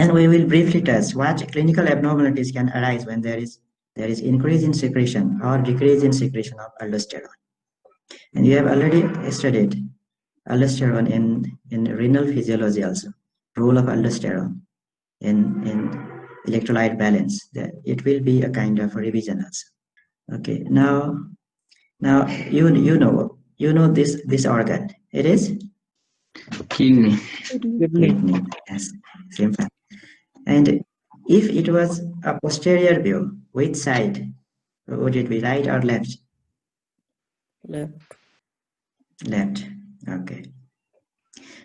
And we will briefly touch what clinical abnormalities can arise when there is increase in secretion or decrease in secretion of aldosterone. And you have already studied aldosterone in renal physiology also, role of aldosterone in electrolyte balance. It will be a kind of a revision also. Okay, now you know this organ. It is Kidney. kidney. Yes, simple. And if it was a posterior view, which side would it be, right or left? Left. Left. Okay.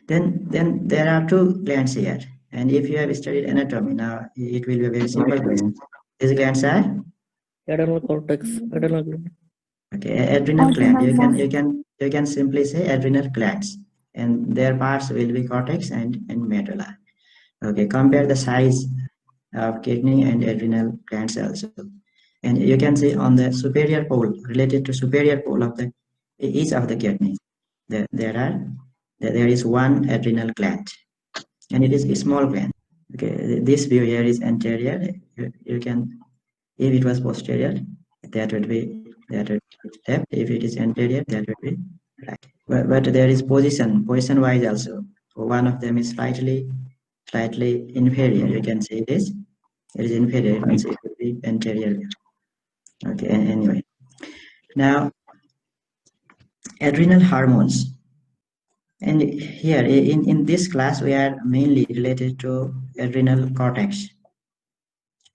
Then there are two glands here, and if you have studied anatomy, now it will be a very simple question. These glands are Adrenal cortex. Adrenal gland. okay. Adrenal gland. You can simply say adrenal glands, and their parts will be cortex and medulla. Okay. Compare the size of kidney and adrenal glands also, and you can see on the superior pole, related to superior pole of the each of the kidney, there is one adrenal gland, and it is a small gland. Okay, this view here is anterior. You can, if it was posterior, that would be left. If it is anterior, that would be right. But there is position wise also. One of them is slightly inferior. You can see this. It is inferior. You can see it would be anterior view. Okay. Anyway, now adrenal hormones. And here in this class, we are mainly related to adrenal cortex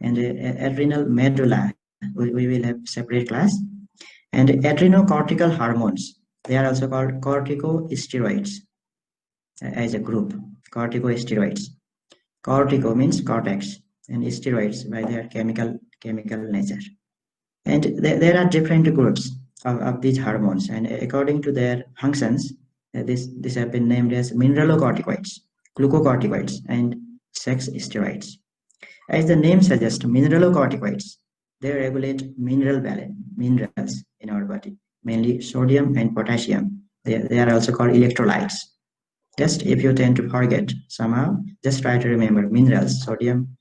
and adrenal medulla. We will have separate class. And adrenocortical hormones, they are also called corticosteroids as a group. Corticosteroids. Cortico means cortex, and steroids by their chemical nature. And there are different groups of these hormones, and according to their functions, this have been named as mineralocorticoids, glucocorticoids, and sex steroids. As the name suggests, mineralocorticoids, they regulate minerals in our body, mainly sodium and potassium. They are also called electrolytes. Just if you tend to forget somehow, just try to remember minerals, sodium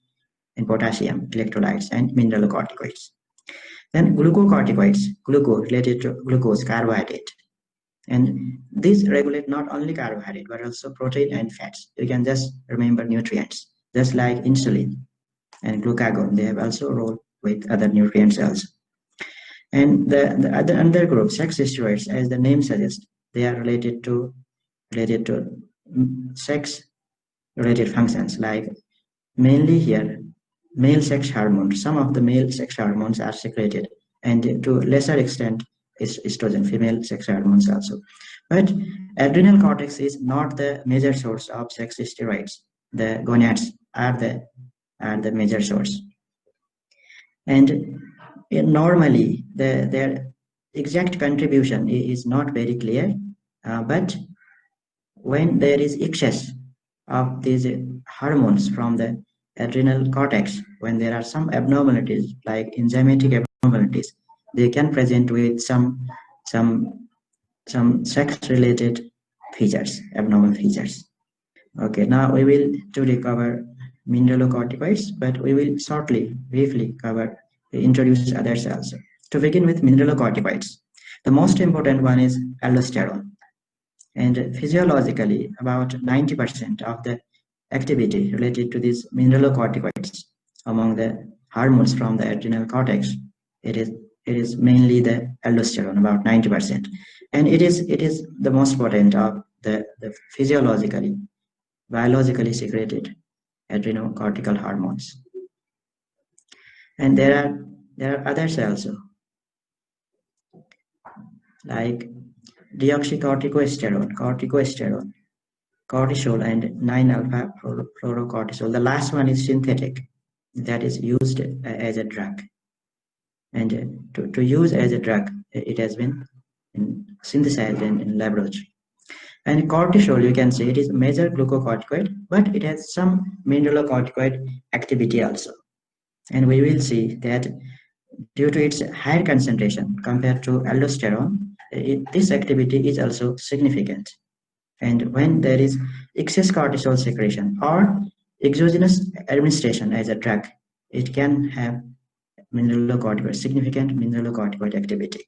and potassium, electrolytes, and mineralocorticoids. Then glucocorticoids, glucose related to glucose, carbohydrate. And these regulate not only carbohydrate, but also protein and fats. You can just remember nutrients, just like insulin and glucagon. They have also a role with other nutrients also. And the other group, sex steroids, as the name suggests, they are related to sex related functions, like mainly here male sex hormones. Some of the male sex hormones are secreted, and to lesser extent is estrogen, female sex hormones also. But adrenal cortex is not the major source of sex steroids. The gonads are the major source. And normally their exact contribution is not very clear, but when there is excess of these hormones from the adrenal cortex, when there are some abnormalities like enzymatic abnormalities, they can present with some sex related features, abnormal features. Okay, now we will today cover mineralocorticoids, but we will briefly introduce others also. To begin with mineralocorticoids, the most important one is aldosterone. And physiologically, about 90% of the activity related to these mineralocorticoids among the hormones from the adrenal cortex, it is mainly the aldosterone, about 90%. And it is the most potent of the biologically secreted adrenocortical hormones. And there are others also, like deoxycorticosterone, cortisol, and 9-alpha fluorocortisol. The last one is synthetic, that is used as a drug. And to use as a drug, it has been synthesized in laboratory. And cortisol, you can say it is a major glucocorticoid, but it has some mineralocorticoid activity also. And we will see that due to its higher concentration compared to aldosterone, this activity is also significant. And when there is excess cortisol secretion or exogenous administration as a drug, it can have mineralocorticoid, significant mineralocorticoid activity.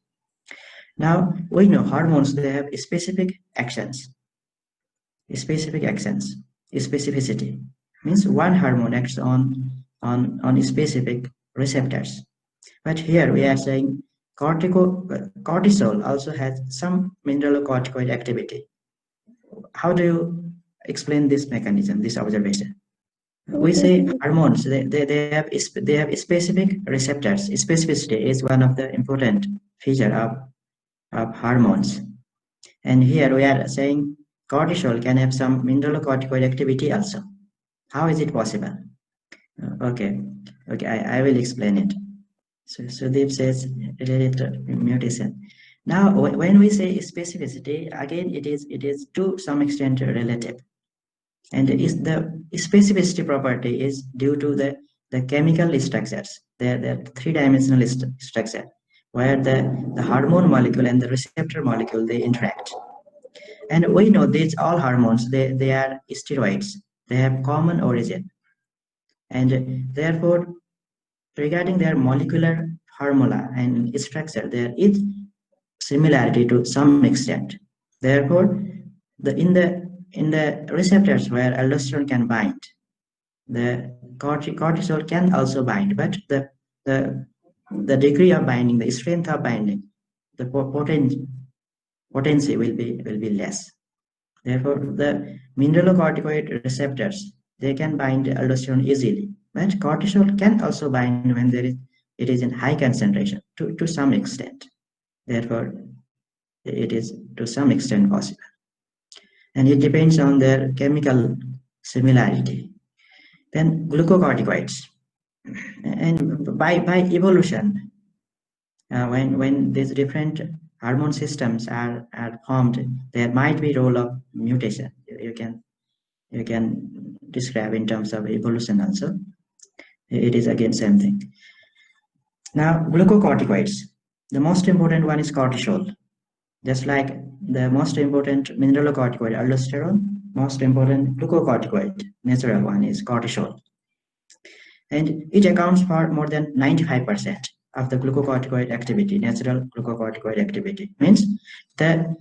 Now we know hormones, they have specific actions. Specificity means one hormone acts on specific receptors. But here we are saying cortisol also has some mineralocorticoid activity. How do you explain this mechanism, this observation? We say hormones, they have specific receptors. Specificity is one of the important feature of hormones. And here we are saying cortisol can have some mineralocorticoid activity also. How is it possible? Okay, I will explain it. So Sudeep says related to mutation. Now, when we say specificity, again, it is to some extent relative. And is the specificity property is due to the chemical structures, the three-dimensional structure, where the hormone molecule and the receptor molecule, they interact. And we know these all hormones, they are steroids. They have common origin. And therefore, regarding their molecular formula and structure, there is similarity to some extent. Therefore, in the receptors where aldosterone can bind, the cortisol can also bind, but the degree of binding, the strength of binding, the potency will be less. Therefore, the mineralocorticoid receptors, they can bind aldosterone easily, but cortisol can also bind when it is in high concentration to some extent. Therefore, it is to some extent possible. And it depends on their chemical similarity. Then glucocorticoids. And by evolution, when these different hormone systems are formed, there might be role of mutation. You can describe in terms of evolution also. It is again same thing. Now, glucocorticoids. The most important one is cortisol. Just like the most important mineralocorticoid, aldosterone, most important glucocorticoid, natural one is cortisol. And it accounts for more than 95% of the glucocorticoid activity, natural glucocorticoid activity. Means the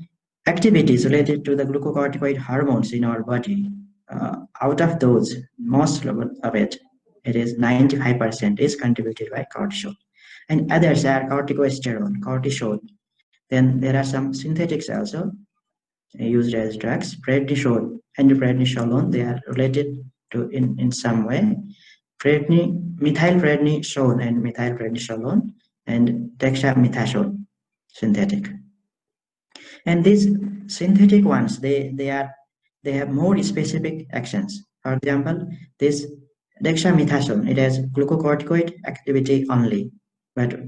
activities related to the glucocorticoid hormones in our body, out of those, most of it is 95% is contributed by cortisol. And others are corticosterone, cortisol. Then there are some synthetics also used as drugs, prednisone and prednisolone. They are related to in some way. Methylprednisolone and methylprednisolone and dexamethasone synthetic. And these synthetic ones, they have more specific actions. For example, this dexamethasone, it has glucocorticoid activity only, but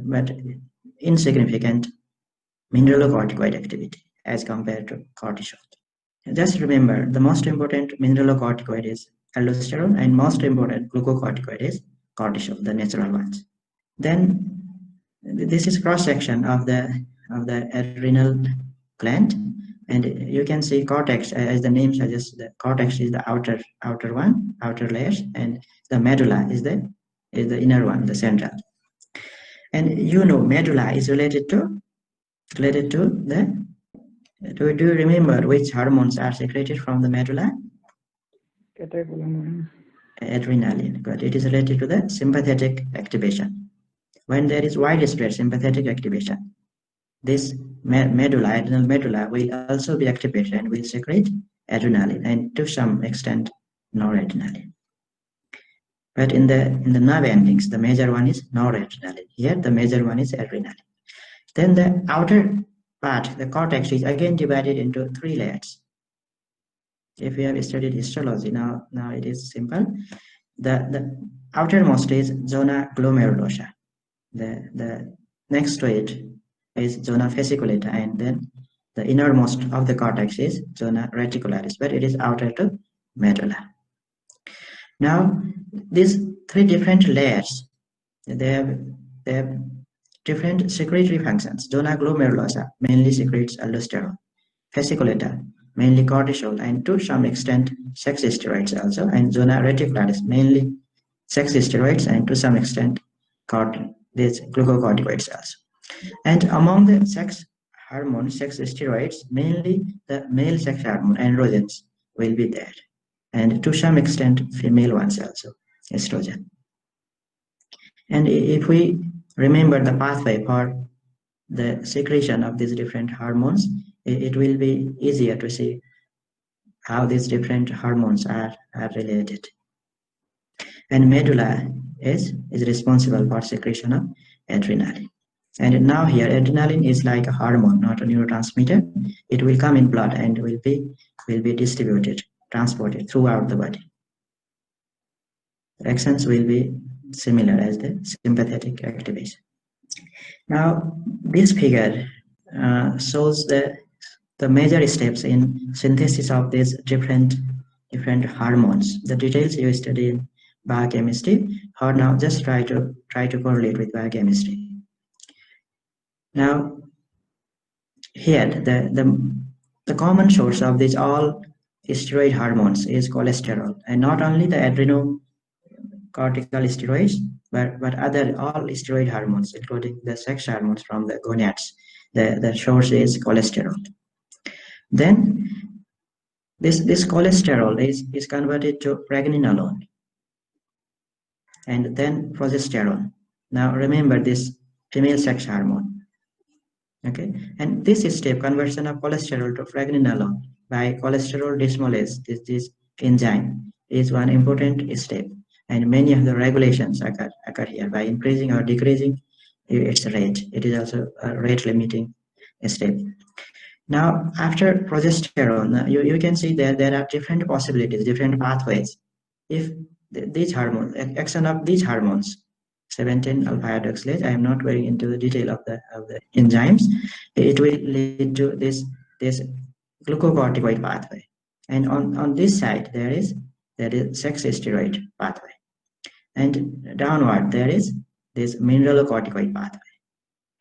insignificant mineralocorticoid activity as compared to cortisol. Just remember, the most important mineralocorticoid is aldosterone, and most important glucocorticoid is cortisol, the natural ones. Then this is cross section of the adrenal gland, and you can see cortex, as the name suggests. The cortex is the outer layers, and the medulla is the inner one, the central. And you know, medulla is related to the. Do you remember which hormones are secreted from the medulla? Adrenaline. But it is related to the sympathetic activation. When there is widespread sympathetic activation, this adrenal medulla will also be activated and will secrete adrenaline, and to some extent noradrenaline. But in the nerve endings, the major one is noradrenaline. Here the major one is adrenaline. Then the outer part, the cortex, is again divided into 3 layers. If we have studied histology, now it is simple. The outermost is zona glomerulosa. The next to it is zona fasciculata, and then the innermost of the cortex is zona reticularis, but it is outer to medulla. Now, these 3 different layers, they have different secretory functions. Zona glomerulosa mainly secretes aldosterone. Fasciculata mainly cortisol, and to some extent sex steroids also, and zona reticularis, mainly sex steroids, and to some extent these glucocorticoids also. And among the sex hormones, sex steroids, mainly the male sex hormone androgens will be there, and to some extent female ones also, estrogen. And if we remember the pathway for the secretion of these different hormones, it will be easier to see how these different hormones are related. And medulla is responsible for secretion of adrenaline. And now here, adrenaline is like a hormone, not a neurotransmitter. It will come in blood and will be distributed, transported throughout the body. Actions will be similar as the sympathetic activation. Now, this figure shows the major steps in synthesis of these different hormones. The details you study in biochemistry, or now just try to correlate with biochemistry. Now, here the common source of these all steroid hormones is cholesterol, and not only the adrenocortical steroids, but other all steroid hormones, including the sex hormones from the gonads. The source is cholesterol. Then this cholesterol is converted to pregnenolone, and then progesterone. Now remember this female sex hormone. Okay, and this step, conversion of cholesterol to pregnenolone by cholesterol desmolase, this enzyme, is one important step, and many of the regulations occur here by increasing or decreasing its rate. It is also a rate limiting step. Now, after progesterone, you can see that there are different possibilities, different pathways. If these hormones, action of these hormones, 17 alpha hydroxylase, I am not going into the detail of the enzymes, it will lead to this glucocorticoid pathway. And on this side, there is sex steroid pathway. And downward, there is this mineralocorticoid pathway.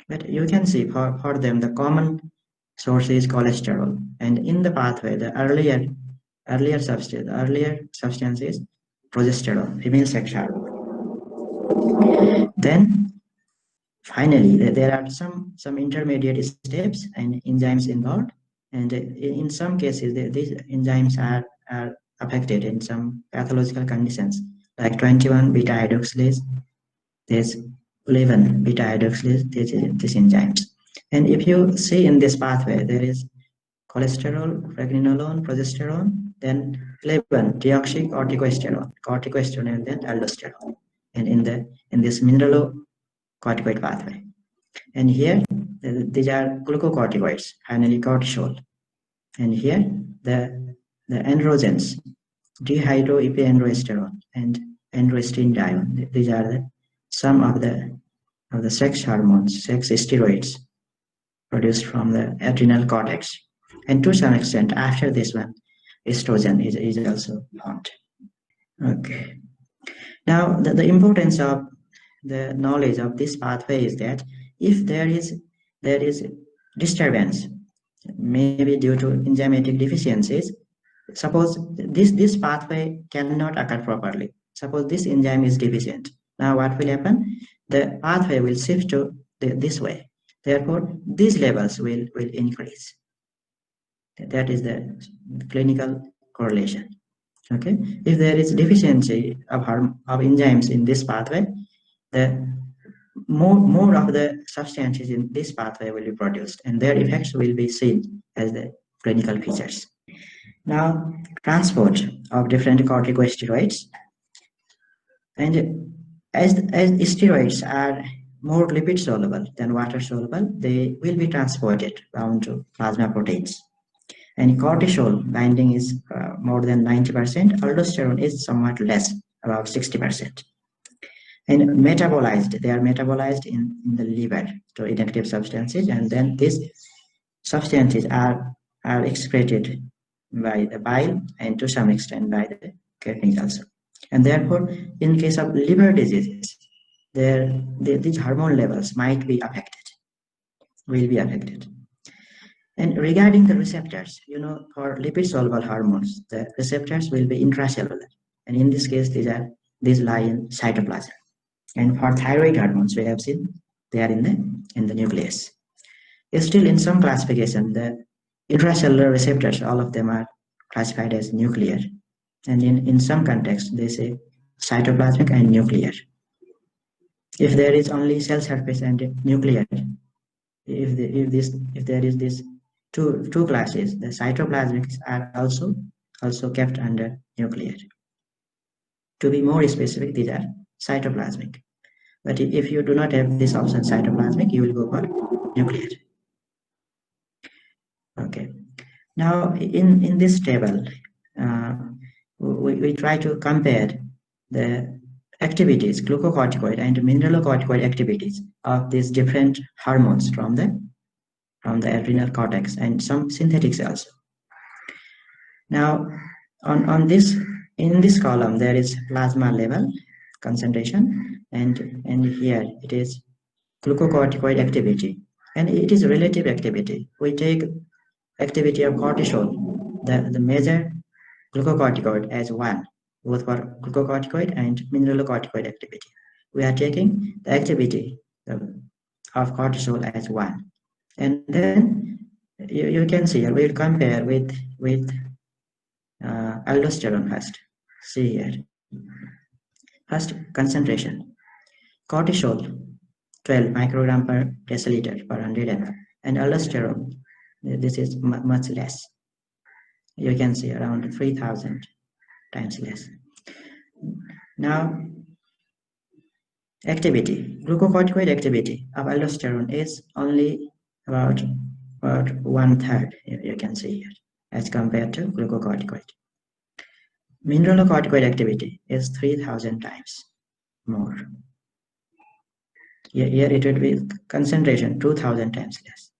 But you can see for them, the common source is cholesterol. And in the pathway, the earlier substance is progesterone, female sex hormone. Then finally, there are some intermediate steps and enzymes involved, and in some cases, these enzymes are affected in some pathological conditions, like 21 beta hydroxylase, there's 11 beta hydroxylase, these enzymes. And if you see in this pathway, there is cholesterol, pregnenolone, progesterone, then 11 deoxycorticosterone, and then aldosterone, and in this mineralocorticoid pathway. And here these are glucocorticoids, finally cortisol, and here the androgens, dehydroepiandrosterone and androstenedione. These are some of the sex hormones, sex steroids produced from the adrenal cortex. And to some extent, after this one, estrogen is also found. Okay. Now, the importance of the knowledge of this pathway is that if there is disturbance, maybe due to enzymatic deficiencies, suppose this pathway cannot occur properly. Suppose this enzyme is deficient. Now, what will happen? The pathway will shift to this way. Therefore, these levels will increase. That is the clinical correlation. Okay, if there is deficiency of enzymes in this pathway, the more of the substances in this pathway will be produced, and their effects will be seen as the clinical features. Now, transport of different corticosteroids, and as steroids are more lipid soluble than water soluble, they will be transported bound to plasma proteins. And cortisol binding is more than 90%. Aldosterone is somewhat less, about 60%. And metabolized, they are metabolized in the liver to inactive substances, and then these substances are excreted by the bile and to some extent by the kidneys also. And therefore, in case of liver diseases, these hormone levels might be affected, will be affected. And regarding the receptors, for lipid soluble hormones, the receptors will be intracellular, and in this case, these lie in cytoplasm. And for thyroid hormones, we have seen they are in the nucleus. Still, in some classification, the intracellular receptors, all of them are classified as nuclear, and in some contexts, they say cytoplasmic and nuclear. If there is only cell surface and nuclear, if there is this two classes, the cytoplasmics are also kept under nuclear. To be more specific, these are cytoplasmic. But if you do not have this option cytoplasmic, you will go for nuclear. Okay. Now in this table, we try to compare the activities, glucocorticoid and mineralocorticoid activities of these different hormones from the adrenal cortex and some synthetic cells. Now, in this column, there is plasma level concentration, and here it is glucocorticoid activity, and it is relative activity. We take activity of cortisol, the major glucocorticoid, as 1, both for glucocorticoid and mineralocorticoid activity. We are taking the activity of cortisol as 1, and then you can see here we'll compare with aldosterone first. See here. First, concentration. Cortisol, 12 microgram per deciliter per 100 ml, and aldosterone, this is much less. You can see around 3,000 times less. Now, activity, glucocorticoid activity of aldosterone is only about 1/3, you can see here, as compared to glucocorticoid. Mineralocorticoid activity is 3,000 times more. Here it would be concentration 2,000 times less.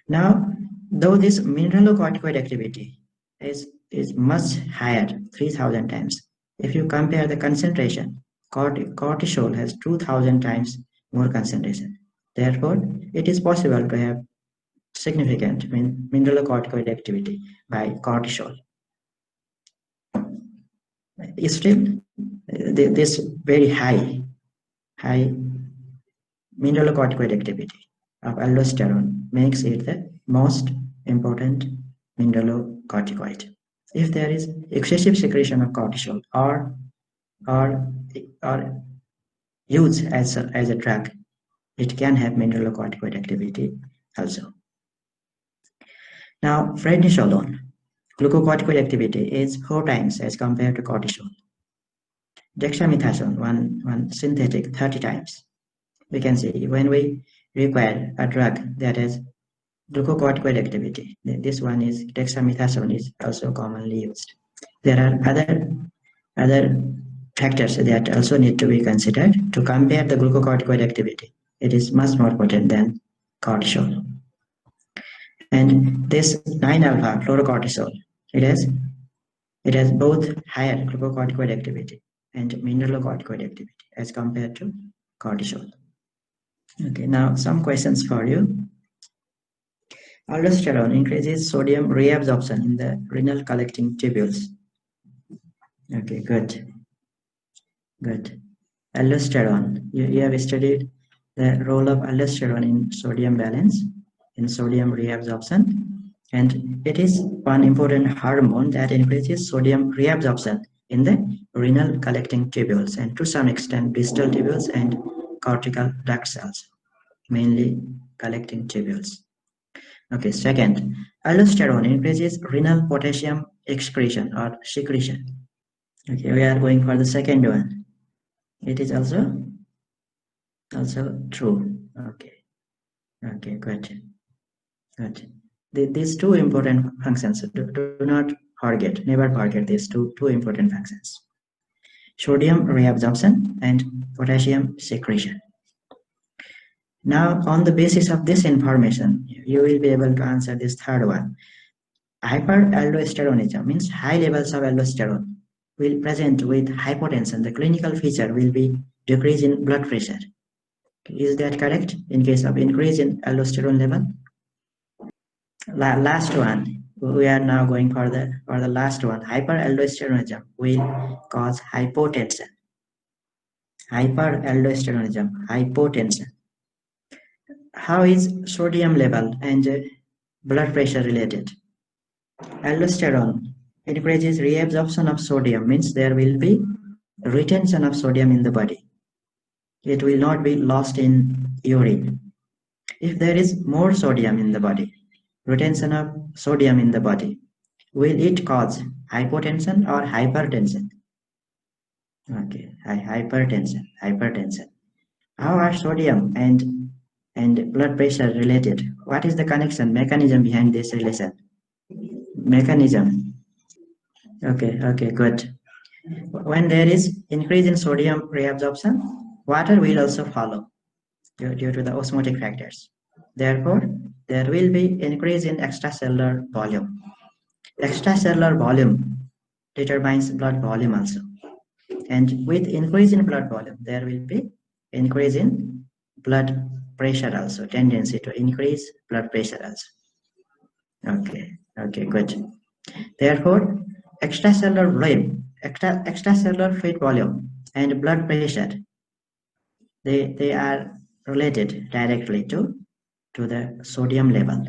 Now, though this mineralocorticoid activity is much higher, 3,000 times, if you compare the concentration, cortisol has 2,000 times more concentration. Therefore, it is possible to have significant mineralocorticoid activity by cortisol. Still, this very high mineralocorticoid activity of aldosterone makes it the most important mineralocorticoid. If there is excessive secretion of cortisol or use as a drug, it can have mineralocorticoid activity also. Now, prednisolone, glucocorticoid activity is 4 times as compared to cortisol. Dexamethasone, one synthetic, 30 times. We can see when we require a drug that has glucocorticoid activity, this one is dexamethasone is also commonly used. There are other factors that also need to be considered to compare the glucocorticoid activity. It is much more potent than cortisol. And this 9-alpha fluorocortisol, it has both higher glucocorticoid activity and mineralocorticoid activity as compared to cortisol. Okay, now some questions for you. Aldosterone increases sodium reabsorption in the renal collecting tubules. Okay, good. Aldosterone, you have studied the role of aldosterone in sodium balance, in sodium reabsorption, and it is one important hormone that increases sodium reabsorption in the renal collecting tubules, and to some extent distal tubules and cortical duct cells, mainly collecting tubules. Okay, second, aldosterone increases renal potassium excretion or secretion. Okay, we are going for the second one. It is also true. Okay, good. These two important functions, do not forget, never forget these two important functions: sodium reabsorption and potassium secretion. Now, on the basis of this information, you will be able to answer this third one. Hyperaldosteronism means high levels of aldosterone will present with hypotension. The clinical feature will be decrease in blood pressure. Is that correct in case of increase in aldosterone level? Last one. We are now going for the last one. Hyperaldosteronism will cause hypotension. Hyperaldosteronism, hypotension. How is sodium level and blood pressure related? Aldosterone increases reabsorption of sodium, means there will be retention of sodium in the body. It will not be lost in urine. If there is more sodium in the body, retention of sodium in the body, will it cause hypotension or hypertension? Okay, hypertension. How are sodium and blood pressure related? What is the connection mechanism behind this relation? Mechanism. Okay, good. When there is increase in sodium reabsorption, water will also follow due to the osmotic factors. Therefore, there will be increase in extracellular volume. Extracellular volume determines blood volume also. And with increase in blood volume, there will be increase in blood pressure also, tendency to increase blood pressure also. Okay, good. Therefore, extracellular volume, extracellular fluid volume and blood pressure, they are related directly to the sodium level,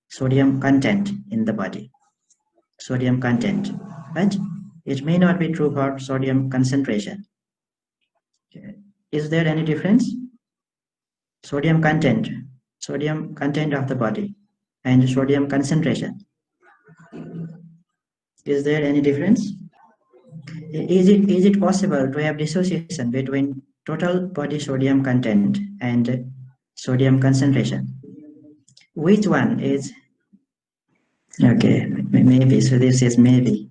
sodium content in the body, sodium content. But it may not be true for sodium concentration. Is there any difference? Sodium content of the body and sodium concentration. Is there any difference? Is it possible to have dissociation between total body sodium content and sodium concentration? Which one is? Okay, maybe. So this is maybe.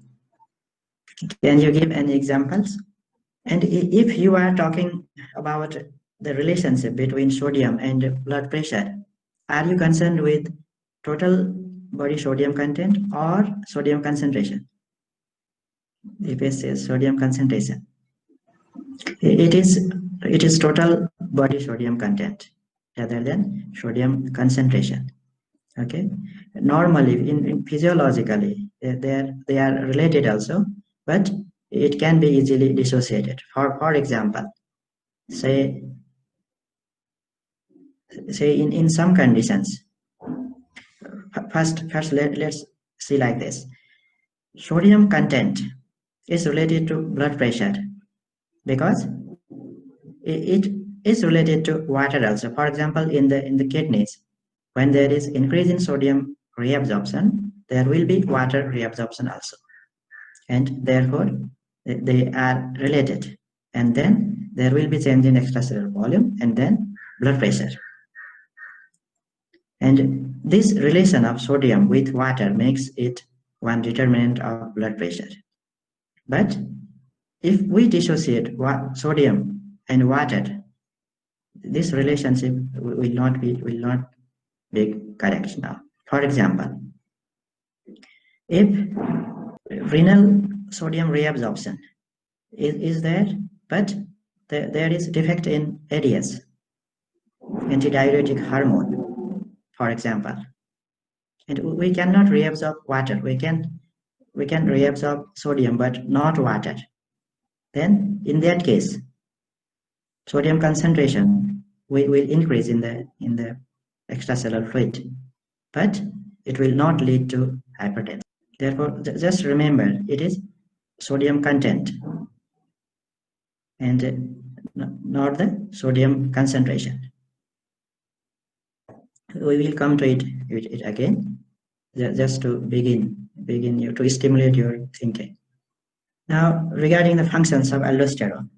Can you give any examples? And if you are talking about the relationship between sodium and blood pressure, are you concerned with total body sodium content or sodium concentration? If it says sodium concentration, it is total body sodium content rather than sodium concentration. Okay, normally in physiologically they are related also, but it can be easily dissociated. For example, say in some conditions, first let's see like this. Sodium content is related to blood pressure because it is related to water also. For example, in the kidneys, when there is increase in sodium reabsorption, there will be water reabsorption also, and therefore they are related. And then there will be change in extracellular volume and then blood pressure. And this relation of sodium with water makes it one determinant of blood pressure. But if we dissociate sodium and water, this relationship will not be correct now. For example, if renal sodium reabsorption is there, but there is defect in ADS, antidiuretic hormone, for example, and we cannot reabsorb water. We can reabsorb sodium, but not water. Then in that case, sodium concentration will increase in the extracellular fluid, but it will not lead to hypertension. Therefore, just remember, it is sodium content and not the sodium concentration. We will come to it again, just to begin you to stimulate your thinking. Now, regarding the functions of aldosterone,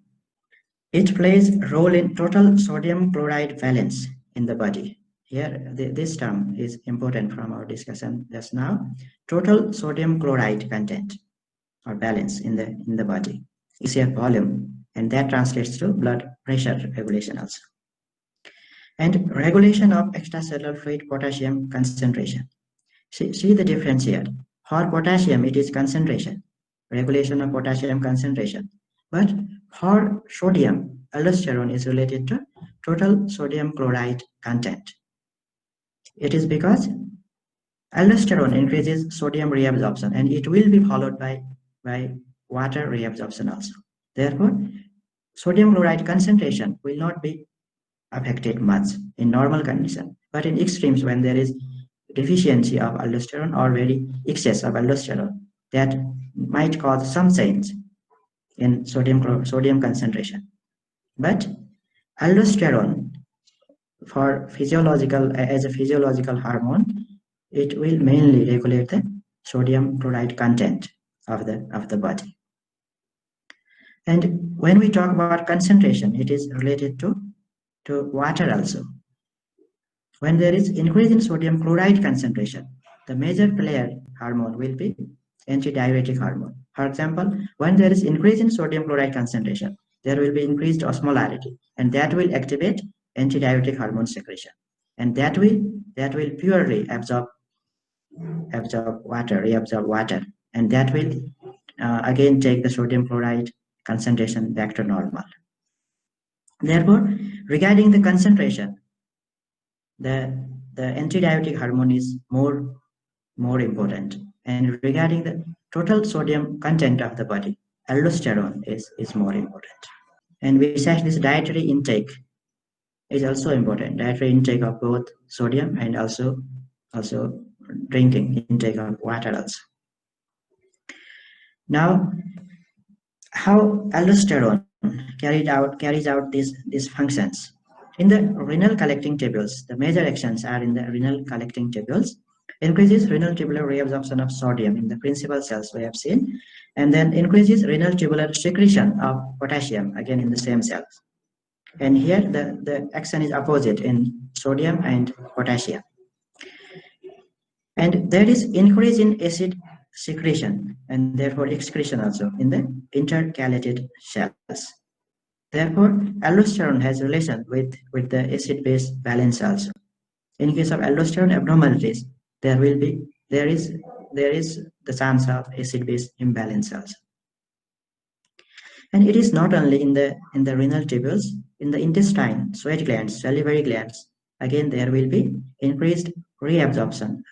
it plays a role in total sodium chloride balance in the body. Here, this term is important from our discussion just now. Total sodium chloride content or balance in the body is your volume, and that translates to blood pressure regulation also. And regulation of extracellular fluid potassium concentration. See the difference here. For potassium, it is concentration, regulation of potassium concentration. But for sodium, aldosterone is related to total sodium chloride content. It is because Aldosterone increases sodium reabsorption, and it will be followed by water reabsorption also. Therefore, sodium chloride concentration will not be affected much in normal condition, but in extremes, when there is deficiency of aldosterone or very excess of aldosterone, that might cause some change in sodium concentration. But aldosterone, as a physiological hormone, it will mainly regulate the sodium chloride content of the body. And when we talk about concentration, it is related to water also. When there is increase in sodium chloride concentration, the major player hormone will be antidiuretic hormone. For example, when there is increase in sodium chloride concentration, there will be increased osmolarity, and that will activate antidiuretic hormone secretion, and that will purely absorb water, reabsorb water, and that will again take the sodium chloride concentration back to normal. Therefore, regarding the concentration, the antidiuretic hormone is more important. And regarding the total sodium content of the body, aldosterone is more important. And besides this, dietary intake is also important. Dietary intake of both sodium and also drinking intake of water also. Now, how aldosterone carries out these functions. In the renal collecting tubules, the major actions are in the renal collecting tubules. Increases renal tubular reabsorption of sodium in the principal cells we have seen, and then increases renal tubular secretion of potassium again in the same cells. And here the action is opposite in sodium and potassium. And there is increase in acid secretion and therefore excretion also in the intercalated cells. Therefore, aldosterone has relation with the acid-base balance also. In case of aldosterone abnormalities, there is the chance of acid-base imbalance also. And it is not only in the renal tubules, in the intestine, sweat glands, salivary glands, again there will be increased reabsorption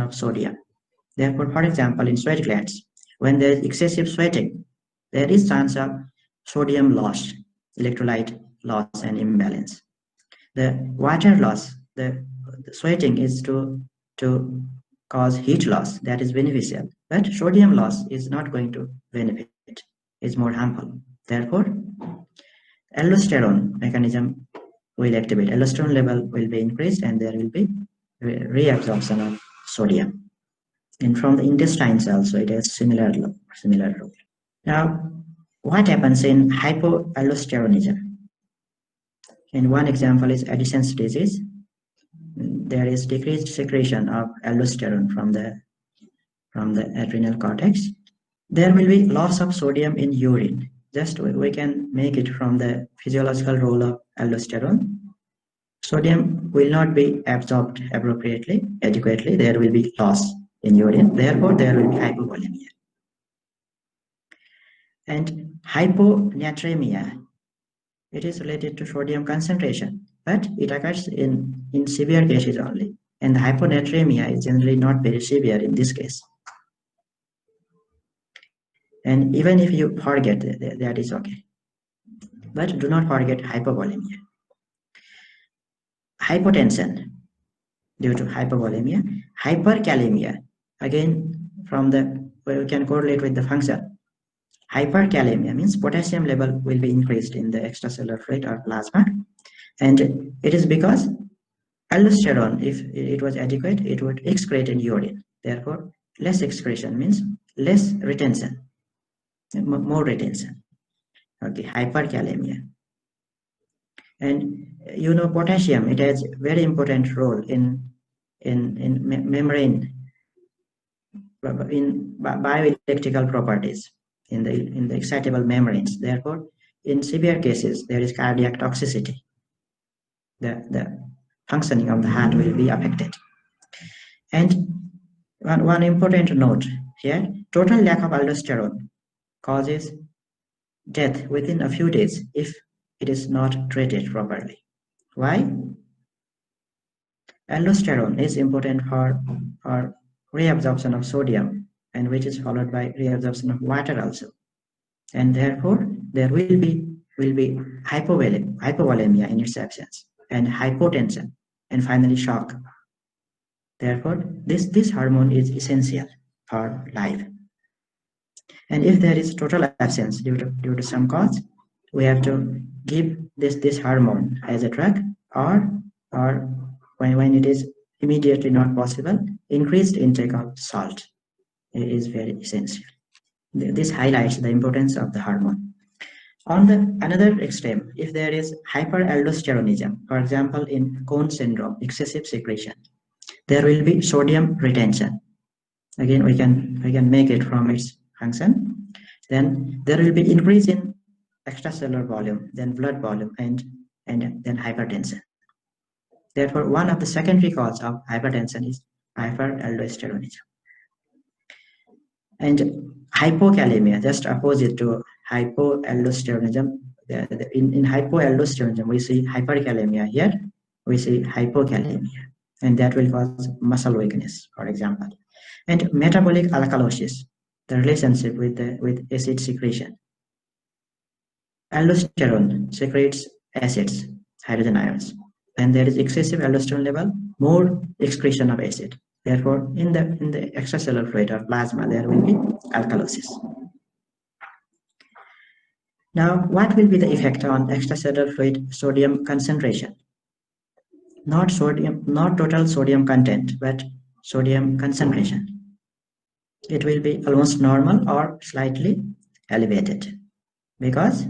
of sodium. Therefore, for example, in sweat glands, when there is excessive sweating, there is chance of sodium loss, electrolyte loss and imbalance. The water loss, the sweating is to cause heat loss, that is beneficial, but sodium loss is not going to benefit, is more harmful. Therefore, aldosterone mechanism will activate, aldosterone level will be increased, and there will be reabsorption of sodium. And from the intestines also, it has similar role. Now, what happens in hypoaldosteronism? And one example is Addison's disease. There is decreased secretion of aldosterone from the adrenal cortex. There will be loss of sodium in urine. Just we can make it from the physiological role of aldosterone. Sodium will not be absorbed appropriately, adequately. There will be loss in urine. Therefore, there will be hypokalemia. And hyponatremia, it is related to sodium concentration, but it occurs in severe cases only. And the hyponatremia is generally not very severe in this case. And even if you forget, that is okay. But do not forget hypovolemia. Hypotension due to hypovolemia. Hyperkalemia, again from we can correlate with the function. Hyperkalemia means potassium level will be increased in the extracellular fluid or plasma, and it is because aldosterone, if it was adequate, it would excrete in urine. Therefore, less excretion means less retention, more retention. Okay, hyperkalemia. And you know, potassium, it has very important role in membrane, in bioelectrical properties in the excitable membranes. Therefore, in severe cases, there is cardiac toxicity. The functioning of the heart will be affected. And one important note here: total lack of aldosterone causes death within a few days if it is not treated properly. Why? Aldosterone is important for reabsorption of sodium, and which is followed by reabsorption of water also. And therefore, there will be hypovolemia in its absence, and hypotension, and finally shock. Therefore, this hormone is essential for life. And if there is total absence due to some cause, we have to give this hormone as a drug, or when it is immediately not possible, increased intake of salt is very essential. This highlights the importance of the hormone. On the another extreme, if there is hyperaldosteronism, for example in Cone syndrome, excessive secretion, there will be sodium retention. Again, we can make it from its function. Then there will be increase in extracellular volume, then blood volume, and then hypertension. Therefore, one of the secondary causes of hypertension is hyperaldosteronism. And hypokalemia, just opposite to hypoaldosteronism. In hypoaldosteronism, we see hyperkalemia. Here, we see hypokalemia, and that will cause muscle weakness, for example. And metabolic alkalosis, the relationship with acid secretion. Aldosterone secretes acids, hydrogen ions, and there is excessive aldosterone level, more excretion of acid. Therefore, in the extracellular fluid or plasma, there will be alkalosis. Now, what will be the effect on extracellular fluid sodium concentration? Not total sodium content, but sodium concentration. It will be almost normal or slightly elevated. Because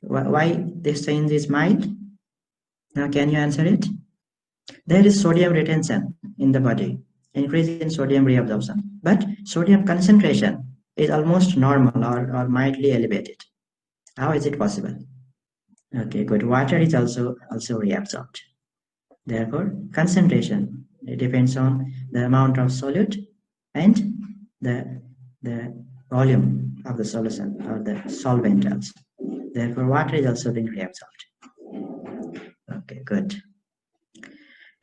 why this change is mild? Now, can you answer it? There is sodium retention in the body, increase in sodium reabsorption, but sodium concentration is almost normal or mildly elevated. How is it possible? Okay, good. Water is also reabsorbed. Therefore, concentration, it depends on the amount of solute and the volume of the solution or the solvent also. Therefore, water is also being reabsorbed. Okay, good.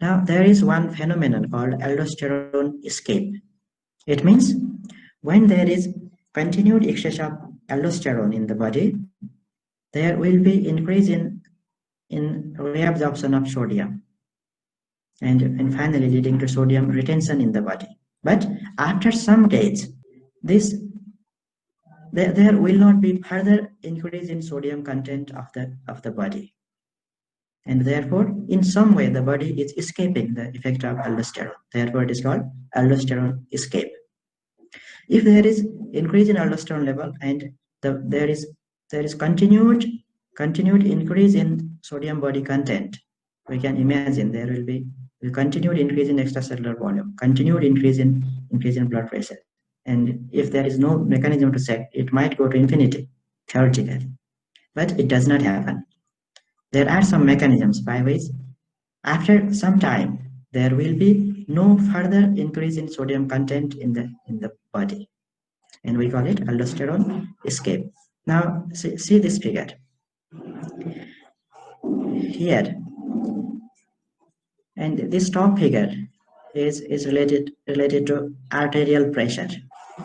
Now, there is one phenomenon called aldosterone escape. It means when there is continued excess of aldosterone in the body, there will be increase in reabsorption of sodium, and finally leading to sodium retention in the body. But after some days, there will not be further increase in sodium content of the body, and therefore in some way the body is escaping the effect of aldosterone. Therefore, it is called aldosterone escape. If there is increase in aldosterone level and there is continued increase in sodium body content, we can imagine there will be a continued increase in extracellular volume, continued increase in blood pressure. And if there is no mechanism to check, it might go to infinity, theoretically. But it does not happen. There are some mechanisms by which after some time there will be no further increase in sodium content in the body, and we call it aldosterone escape. Now see this figure here, and this top figure is related to arterial pressure,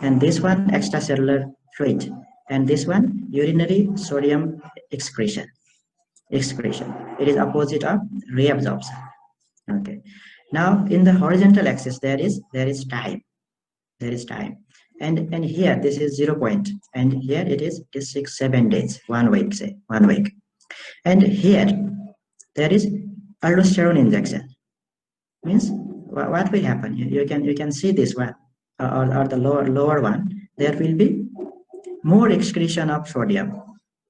and this one extracellular fluid, and this one urinary sodium excretion. It is opposite of reabsorption. Okay. Now in the horizontal axis there is time. And here this is 0 point, and here it is 6-7 days, 1 week, say 1 week. And here there is aldosterone injection. Means what will happen? You can see this one or the lower one. There will be more excretion of sodium.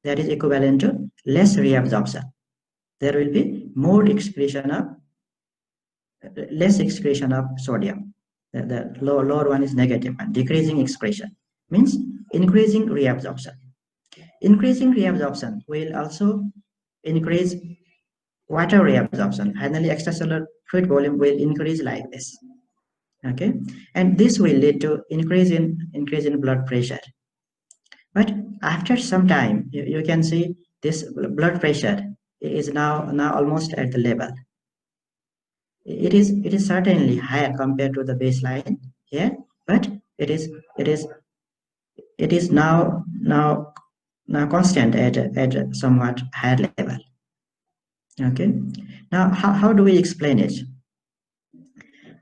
That is equivalent to less reabsorption. There will be more excretion of less excretion of sodium. The lower one is negative one. Decreasing excretion means increasing reabsorption. Increasing reabsorption will also increase water reabsorption. Finally, extracellular fluid volume will increase like this. Okay, and this will lead to increase in blood pressure. But after some time, you can see this blood pressure is now almost at the level. it is certainly higher compared to the baseline here, but it is now constant at a somewhat higher level. Okay, now how do we explain it?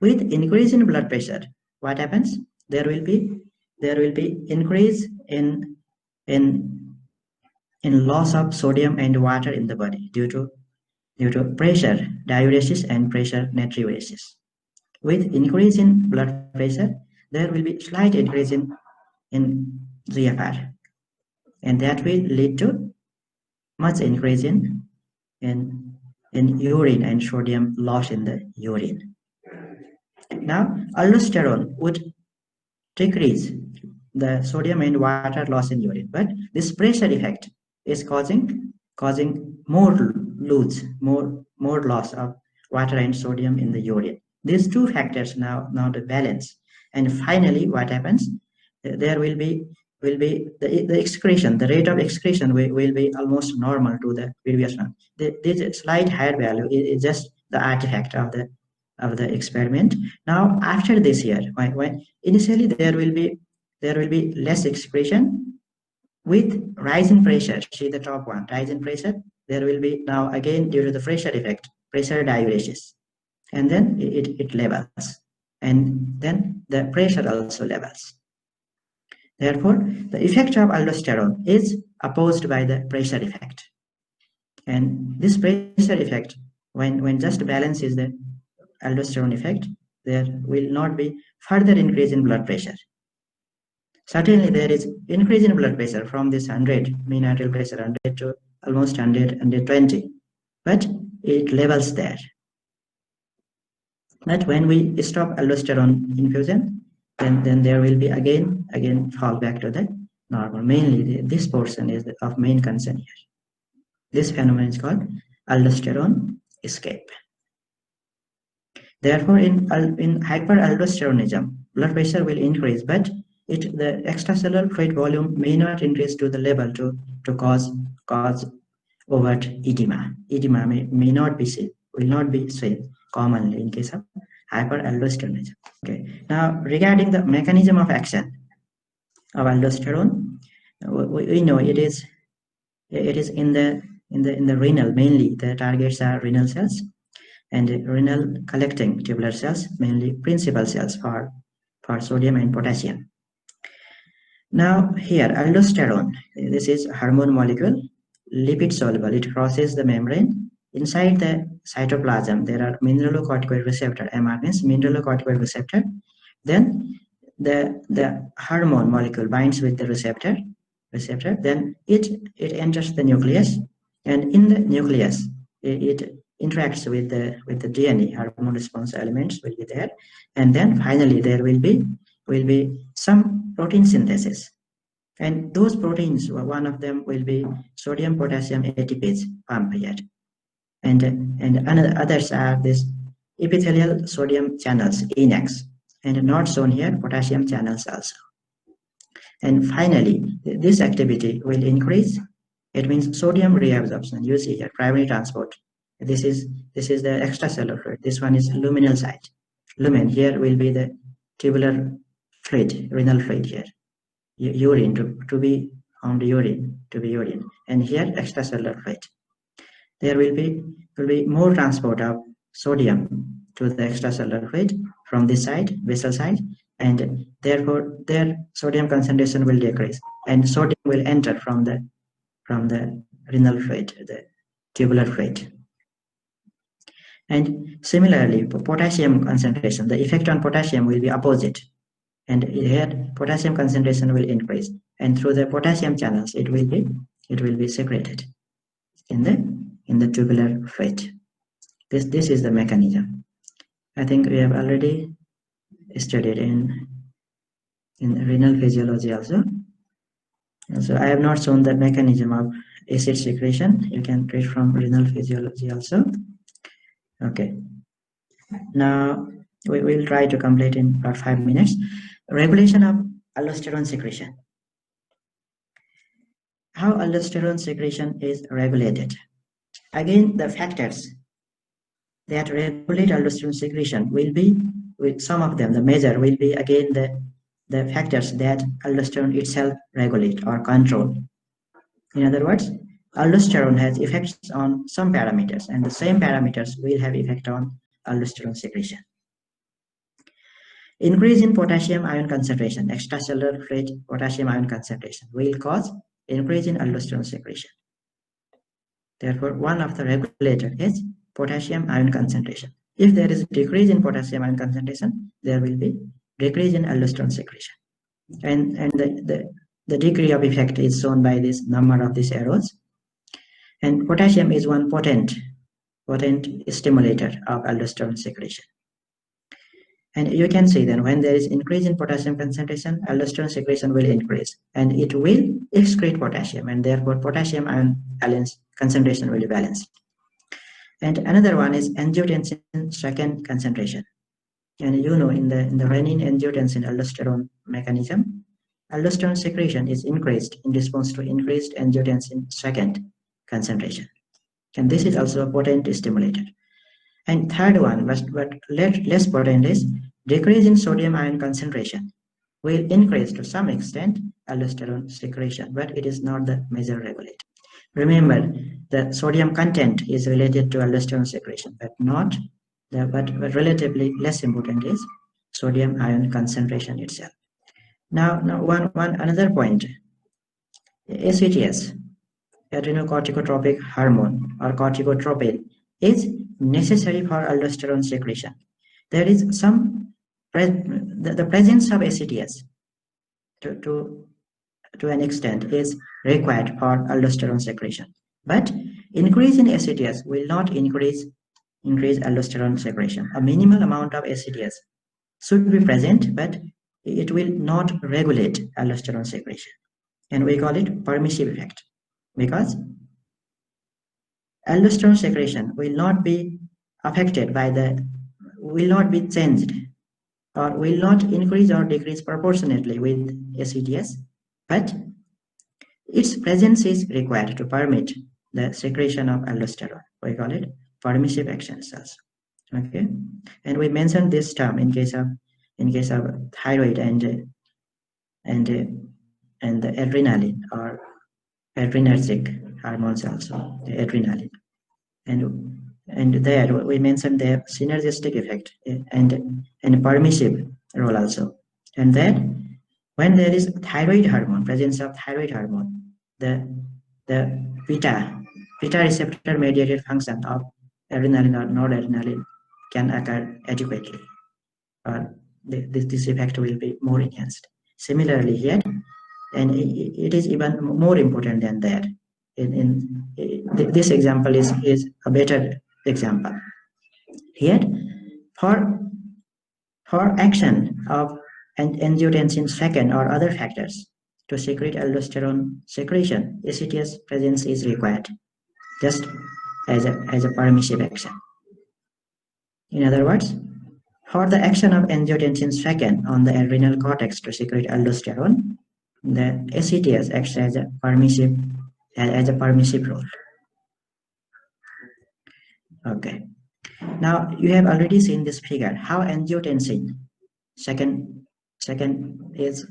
With increase in blood pressure, what happens? There will be increase in loss of sodium and water in the body due to pressure diuresis and pressure natriuresis. With increase in blood pressure, there will be slight increase in GFR, and that will lead to much increase in urine and sodium loss in the urine. Now, aldosterone would decrease the sodium and water loss in urine, but this pressure effect is causing more loss of water and sodium in the urine. These two factors now the balance, and finally what happens? There will be the excretion, the rate of excretion will be almost normal to the previous one. This slight higher value is just the artifact of the experiment. Now after this year, when initially there will be less excretion. With rising pressure, see the top one, rising pressure, there will be now again due to the pressure effect, pressure diuresis, and then it levels, and then the pressure also levels. Therefore, the effect of aldosterone is opposed by the pressure effect, and this pressure effect, when just balance is the aldosterone effect, there will not be further increase in blood pressure. Certainly, there is increase in blood pressure from this 100 mean arterial pressure 100 to almost 100, 120, but it levels there. But when we stop aldosterone infusion, then there will be again fall back to the normal. Mainly, this portion is of main concern here. This phenomenon is called aldosterone escape. Therefore, in hyperaldosteronism, blood pressure will increase, but the extracellular fluid volume may not increase to the level to cause overt edema. Edema may not be seen, will not be seen commonly in case of hyperaldosteronism. Okay. Now, regarding the mechanism of action of aldosterone, we know it is in the renal. Mainly, the targets are renal cells and renal collecting tubular cells, mainly principal cells for sodium and potassium. Now here, aldosterone, this is hormone molecule, lipid soluble. It crosses the membrane. Inside the cytoplasm, there are mineralocorticoid receptor, MR means mineralocorticoid receptor. Then the hormone molecule binds with the receptor. Then it enters the nucleus, and in the nucleus, it interacts with the DNA. Hormone response elements will be there, and then finally there will be some protein synthesis, and those proteins, one of them will be sodium potassium ATPase pump here, and others are this epithelial sodium channels, ENaC, and not shown here, potassium channels also. And finally, this activity will increase. It means sodium reabsorption. You see here, primary transport. This is the extracellular fluid. This one is luminal site. Lumen here will be the tubular fluid, renal fluid here. Urine to be found urine, and here extracellular fluid. There will be more transport of sodium to the extracellular fluid from this side, vessel side, and therefore their sodium concentration will decrease, and sodium will enter from the renal fluid, the tubular fluid. And similarly, potassium concentration, the effect on potassium will be opposite, and here potassium concentration will increase, and through the potassium channels it will be secreted in the tubular fluid. This is the mechanism. I think we have already studied in renal physiology also. And so I have not shown the mechanism of acid secretion. You can read from renal physiology also. Okay. Now we will try to complete in about 5 minutes. Regulation of aldosterone secretion. How aldosterone secretion is regulated. Again, the factors that regulate aldosterone secretion will be, with some of them, the major will be again the factors that aldosterone itself regulate or control. In other words, aldosterone has effects on some parameters, and the same parameters will have effect on aldosterone secretion. Increase in potassium ion concentration, extracellular fluid potassium ion concentration will cause increase in aldosterone secretion. Therefore, one of the regulator is potassium ion concentration. If there is decrease in potassium ion concentration, there will be decrease in aldosterone secretion. And the degree of effect is shown by this number of these arrows. And potassium is one potent stimulator of aldosterone secretion. And you can see then when there is increase in potassium concentration, aldosterone secretion will increase, and it will excrete potassium, and therefore potassium ion balance concentration will be balanced. And another one is angiotensin second concentration. And you know, in the renin angiotensin aldosterone mechanism, aldosterone secretion is increased in response to increased angiotensin second concentration. And this is also a potent stimulator. And third one, but less potent, is decrease in sodium ion concentration will increase to some extent aldosterone secretion, but it is not the major regulator. Remember, the sodium content is related to aldosterone secretion, but relatively less important is sodium ion concentration itself. Now another point, ACTH, adrenocorticotropic hormone or corticotropin, is necessary for aldosterone secretion. There is the presence of ACTH to an extent is required for aldosterone secretion, but increase in ACTH will not increase aldosterone secretion. A minimal amount of ACTH should be present, but it will not regulate aldosterone secretion, and we call it permissive effect, because aldosterone secretion will not be affected will not be changed or will not increase or decrease proportionately with ACTH, but its presence is required to permit the secretion of aldosterone. We call it permissive action cells. Okay, and we mentioned this term in case of thyroid and the adrenaline or adrenergic hormones, also the adrenaline, and there we mentioned the synergistic effect and permissive role also, and that when there is thyroid hormone, presence of thyroid hormone, the beta receptor mediated function of adrenaline or noradrenaline can occur adequately, or this effect will be more enhanced. Similarly here, and it is even more important than that. This example is a better example. Here, for action of angiotensin second or other factors to secrete aldosterone secretion, ACTH presence is required, just as a permissive action. In other words, for the action of angiotensin second on the adrenal cortex to secrete aldosterone, the ACTH acts as a permissive role. Okay. Now you have already seen this figure, how angiotensin second is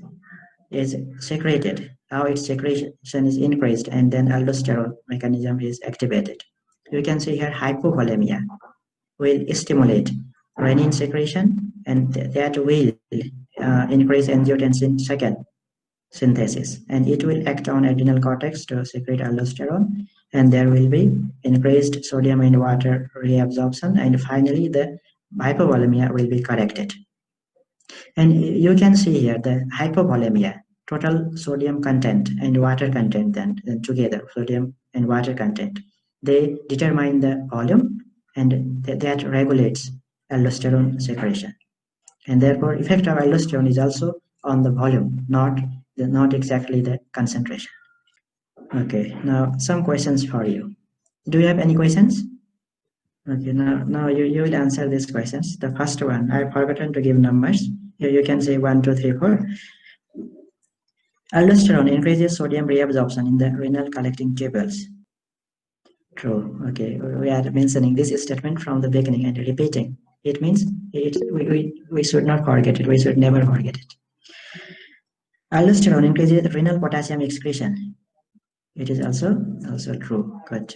secreted, how its secretion is increased, and then aldosterone mechanism is activated. You can see here hypokalemia will stimulate renin secretion, and that will increase angiotensin second synthesis, and it will act on adrenal cortex to secrete aldosterone, and there will be increased sodium and water reabsorption, and finally the hypokalemia will be corrected. And you can see here the hypokalemia, total sodium content and water content, then together sodium and water content, they determine the volume, and that regulates aldosterone secretion, and therefore effect of aldosterone is also on the volume, not exactly the concentration. Okay, now some questions for you. Do you have any questions? Okay, now you will answer these questions. The first one, I've forgotten to give numbers. Here you can say 1, 2, 3, 4. Aldosterone increases sodium reabsorption in the renal collecting tubules. True. Okay, we are mentioning this statement from the beginning and repeating. It means we should not forget it. We should never forget it. Aldosterone increases renal potassium excretion. It is also true. Good.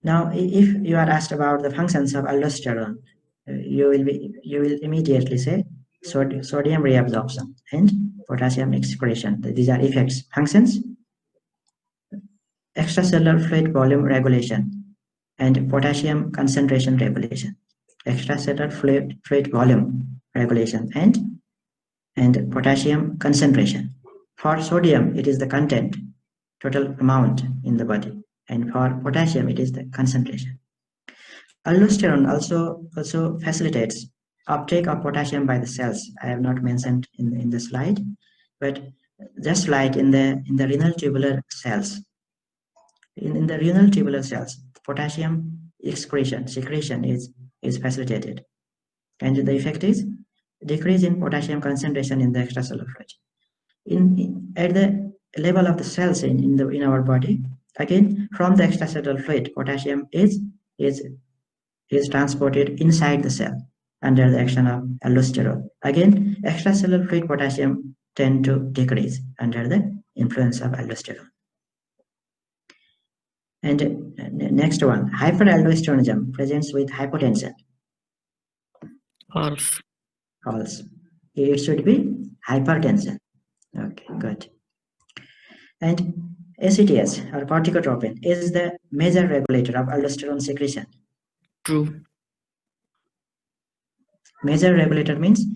Now, if you are asked about the functions of aldosterone, you will immediately say sodium reabsorption and potassium excretion. These are effects. Functions: extracellular fluid volume regulation and potassium concentration regulation. Extracellular fluid volume regulation and potassium concentration. For sodium, it is the content, total amount in the body, and for potassium, it is the concentration. Aldosterone also facilitates uptake of potassium by the cells. I have not mentioned in the slide, but just like in the renal tubular cells, in the renal tubular cells, potassium secretion is facilitated, and the effect is decrease in potassium concentration in the extracellular fluid. At the level of the cells in our body, again from the extracellular fluid, potassium is transported inside the cell under the action of aldosterone. Again, extracellular fluid potassium tend to decrease under the influence of aldosterone. And next one, hyperaldosteronism presents with hypotension. False. False. It should be hypertension. Okay, good. And ACTS or corticotropin is the major regulator of aldosterone secretion. True. Major regulator means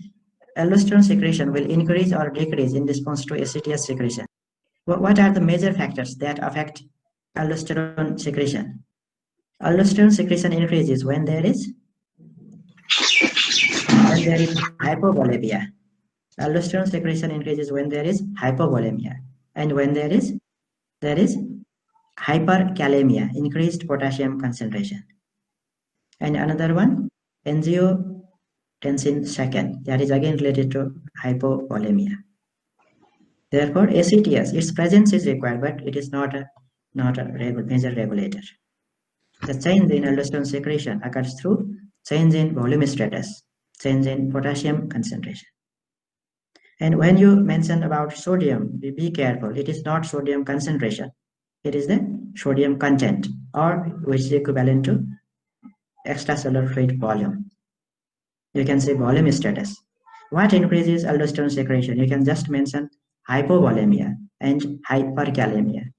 aldosterone secretion will increase or decrease in response to ACTS secretion. What are the major factors that affect aldosterone secretion? Aldosterone secretion increases when there is hypovolemia. Aldosterone secretion increases when there is hypovolemia, and when there is hyperkalemia, increased potassium concentration. And another one, angiotensin second, that is again related to hypovolemia. Therefore, ACTS, its presence is required, but it is not a major regulator. The change in aldosterone secretion occurs through change in volume status, change in potassium concentration. And when you mention about sodium, be careful. It is not sodium concentration. It is the sodium content, or which is equivalent to extracellular fluid volume. You can say volume status. What increases aldosterone secretion? You can just mention hypovolemia and hyperkalemia.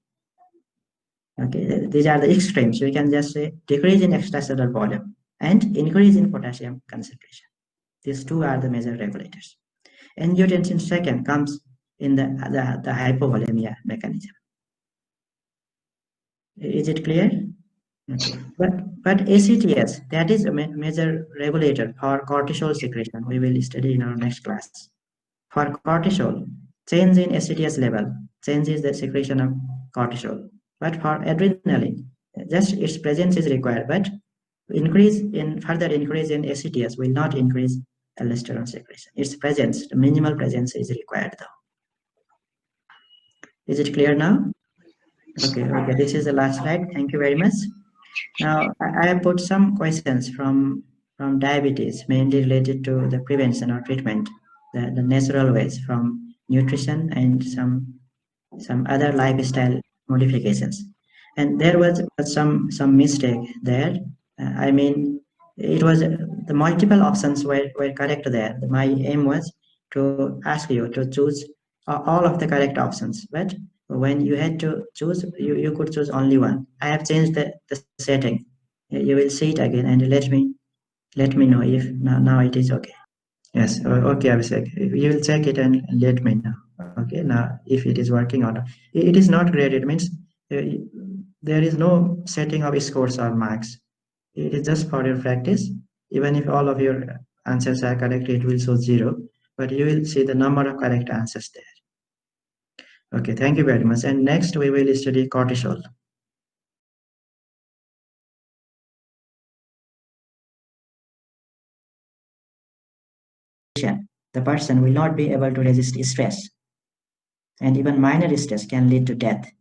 Okay, these are the extremes. We can just say decrease in extracellular volume and increase in potassium concentration. These two are the major regulators. Angiotensin second comes in the hypovolemia mechanism. Is it clear? Okay. But ACTS, that is a major regulator for cortisol secretion. We will study in our next class. For cortisol, change in ACTS level changes the secretion of cortisol. But for adrenaline, just its presence is required, but further increase in ACTS will not increase aldosterone secretion. Its presence, the minimal presence is required though. Is it clear now? Okay, this is the last slide. Thank you very much. Now, I have put some questions from diabetes, mainly related to the prevention or treatment, the natural ways from nutrition and some other lifestyle modifications. And there was some mistake there. I mean, it was the multiple options were correct there. My aim was to ask you to choose all of the correct options, but when you had to choose, you could choose only one. I have changed the setting. You will see it again and let me know if now it is okay. Yes, okay, Abhishek. You will check it and let me know. Okay, now if it is working or not. It is not graded, means there is no setting of scores or marks. It is just for your practice. Even if all of your answers are correct, it will show 0, but you will see the number of correct answers there. Okay, thank you very much. And next we will study cortisol. The person will not be able to resist stress, and even minor stress can lead to death.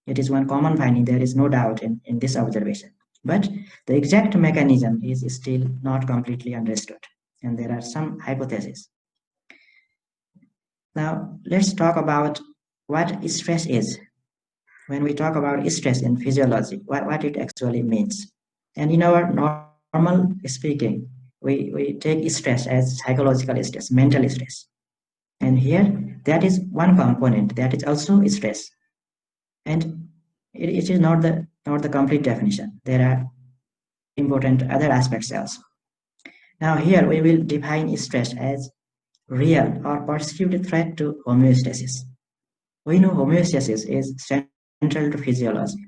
It is one common finding. There is no doubt in this observation. But the exact mechanism is still not completely understood. And there are some hypotheses. Now, let's talk about what stress is. When we talk about stress in physiology, what it actually means. And in our normal speaking, we take stress as psychological stress, mental stress. And here, that is one component that is also stress. And it is not the complete definition. There are important other aspects also. Now here we will define stress as real or perceived threat to homeostasis. We know homeostasis is central to physiology,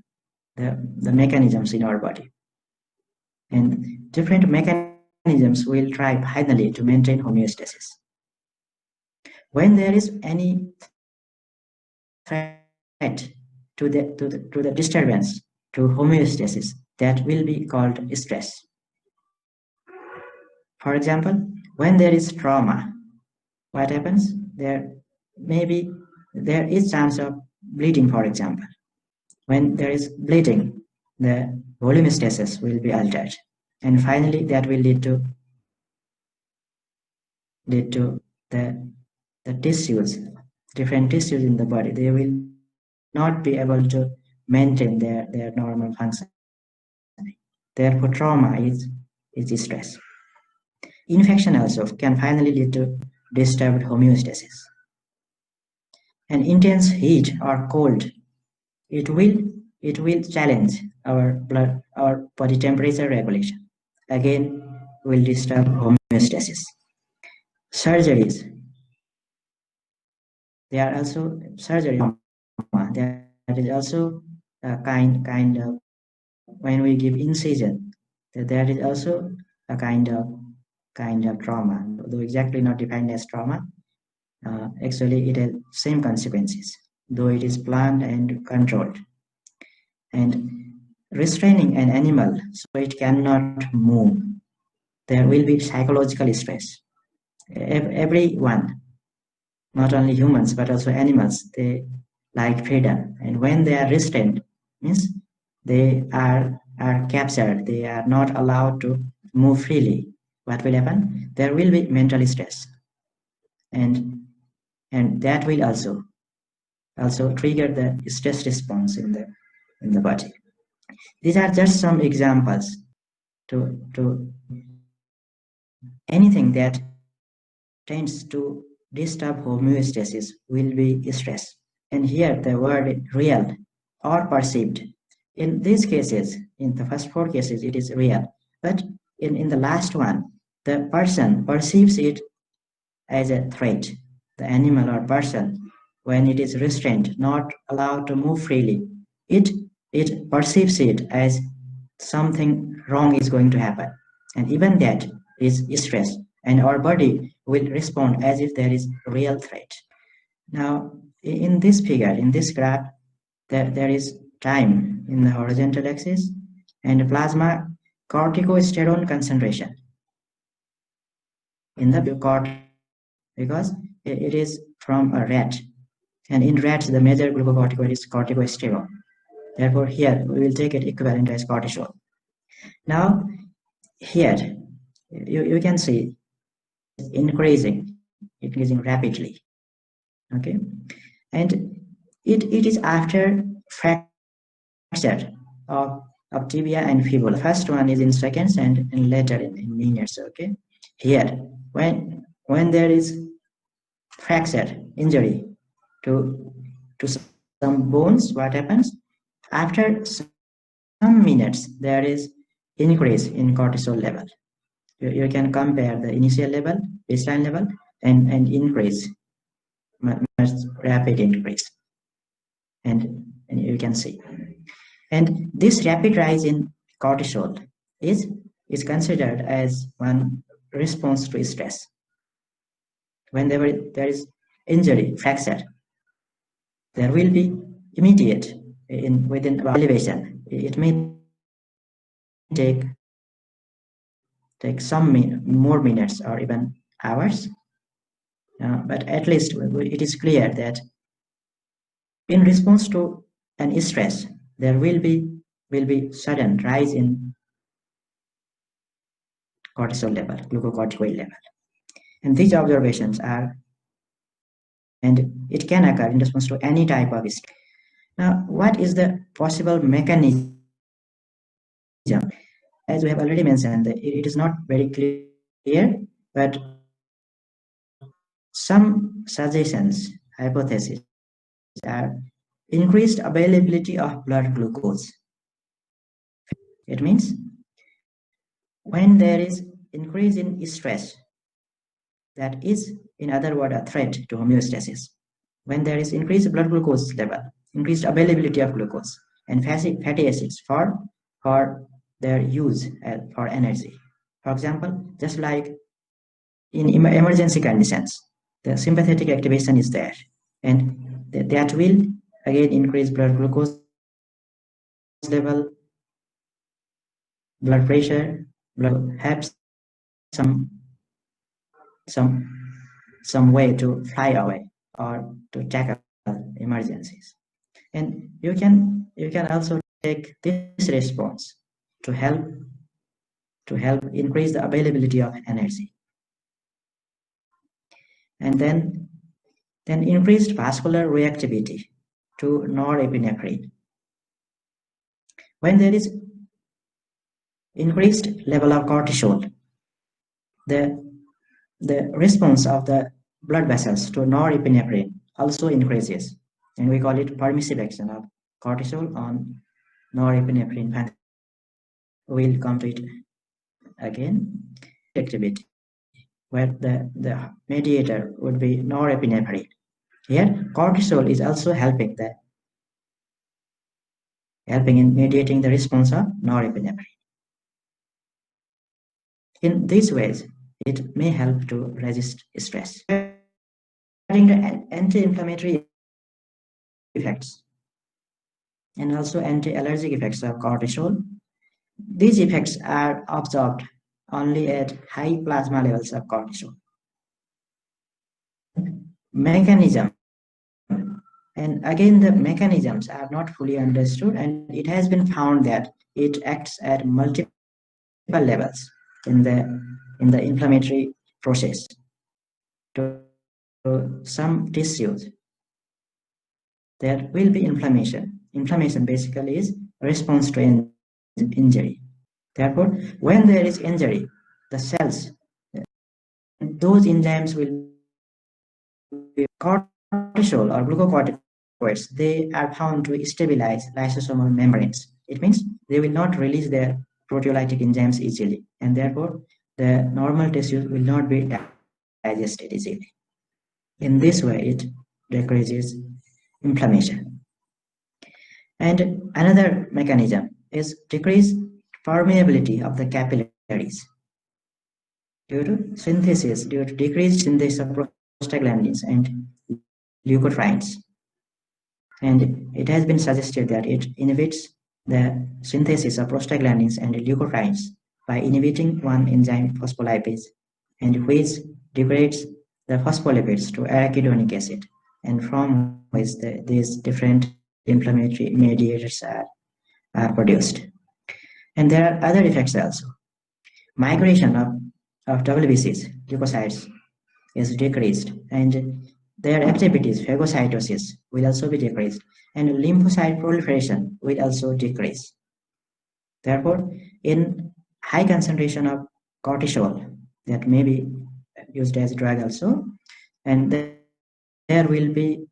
the mechanisms in our body. And different mechanisms will try finally to maintain homeostasis. When there is any threat to the disturbance to homeostasis, that will be called stress. For example, when there is trauma, what happens? There is chance of bleeding, for example. When there is bleeding, the homeostasis will be altered. And finally, that will lead to the tissues, different tissues in the body. They will not be able to maintain their normal function. Therefore, trauma is stress. Infection also can finally lead to disturbed homeostasis. And intense heat or cold, it will challenge our body temperature regulation. Again, will disturb homeostasis. Surgeries, they are also surgery. That is also a kind of, when we give incision, that is also a kind of trauma, though exactly not defined as trauma. Actually, it has same consequences, though it is planned and controlled. And restraining an animal so it cannot move, there will be psychological stress. Everyone, not only humans but also animals, they like freedom, and when they are restrained, means they are captured, they are not allowed to move freely. What will happen? There will be mental stress, and that will also trigger the stress response in the body. These are just some examples to anything that tends to disturb homeostasis will be stress. And here the word real or perceived. In these cases, in the first 4 cases, it is real. But in the last one, the person perceives it as a threat. The animal or person, when it is restrained, not allowed to move freely, it perceives it as something wrong is going to happen. And even that is stress. And our body will respond as if there is real threat. Now, in this figure, in this graph, there is time in the horizontal axis and plasma corticosterone concentration in the cortex, because it is from a rat. And in rats, the major glucocorticoid is corticosterone. Therefore, here we will take it equivalent as cortisol. Now, here you can see increasing rapidly. Okay, and it is after fracture of tibia and fibula. First one is in seconds and later in minutes. Okay, here when there is fracture injury to some bones, what happens? After some minutes, there is increase in cortisol level. You can compare the initial level, baseline level, and increase, much rapid increase, and you can see. And this rapid rise in cortisol is considered as one response to stress. When there is injury, fracture, there will be immediate within elevation. It may take some more minutes or even hours, but at least it is clear that in response to and stress, there will be sudden rise in cortisol level, glucocorticoid level. And these observations are, and it can occur in response to any type of stress. Now, what is the possible mechanism? As we have already mentioned, it is not very clear, but some suggestions, hypotheses are increased availability of blood glucose. It means when there is increase in stress, that is, in other words, a threat to homeostasis. When there is increased blood glucose level, increased availability of glucose and fatty acids for their use for energy. For example, just like in emergency conditions, the sympathetic activation is there, and that will again increase blood glucose level, blood pressure, have some way to fly away or to tackle emergencies. And you can also take this response to help increase the availability of energy. And then increased vascular reactivity to norepinephrine. When there is increased level of cortisol, the response of the blood vessels to norepinephrine also increases, and we call it permissive action of cortisol on norepinephrine function. We'll come to it again. Activity, where the mediator would be norepinephrine. Here, cortisol is also helping in mediating the response of norepinephrine. In these ways, it may help to resist stress. Regarding the anti-inflammatory effects and also anti-allergic effects of cortisol, these effects are observed only at high plasma levels of cortisol. Mechanism, and again the mechanisms are not fully understood, and it has been found that it acts at multiple levels in the inflammatory process. To some tissues, there will be inflammation. Inflammation basically is a response to injury. Therefore, when there is injury, the cells, those enzymes will be cortisol or glucocorticoids. They are found to stabilize lysosomal membranes. It means they will not release their proteolytic enzymes easily, and therefore the normal tissues will not be digested easily. In this way, it decreases inflammation. And another mechanism is decreased permeability of the capillaries due to decreased synthesis of prostaglandins and leukotrienes. And it has been suggested that it inhibits the synthesis of prostaglandins and leukotrienes by inhibiting one enzyme, phospholipase, and which degrades the phospholipids to arachidonic acid, and from which these different inflammatory mediators are produced. And there are other effects also. Migration of WBCs, leukocytes, is decreased, and their activities, phagocytosis, will also be decreased, and lymphocyte proliferation will also decrease. Therefore, in high concentration of cortisol, that may be used as a drug also, and there will be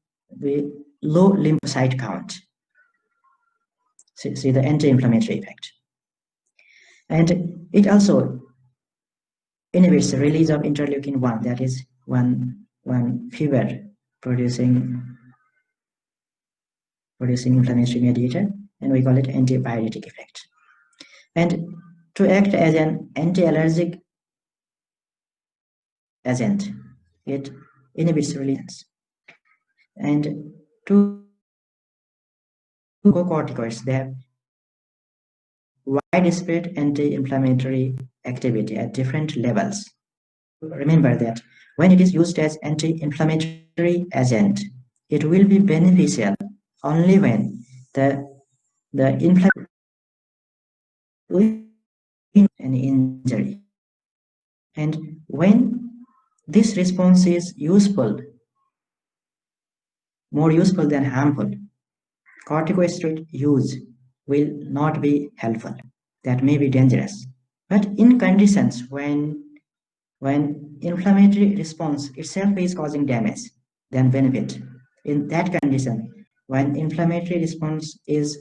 low lymphocyte count. See the anti-inflammatory effect. And it also inhibits the release of interleukin-1, that is one fever producing inflammatory mediator, and we call it antipyretic effect. And to act as an anti-allergic agent, it inhibits release. And two glucocorticoids, they have widespread anti-inflammatory activity at different levels. Remember that when it is used as anti-inflammatory agent, it will be beneficial only when the inflammation and injury. And when this response is useful, more useful than harmful, corticosteroid use will not be helpful. That may be dangerous. But in conditions when inflammatory response itself is causing damage than benefit, in that condition, when inflammatory response is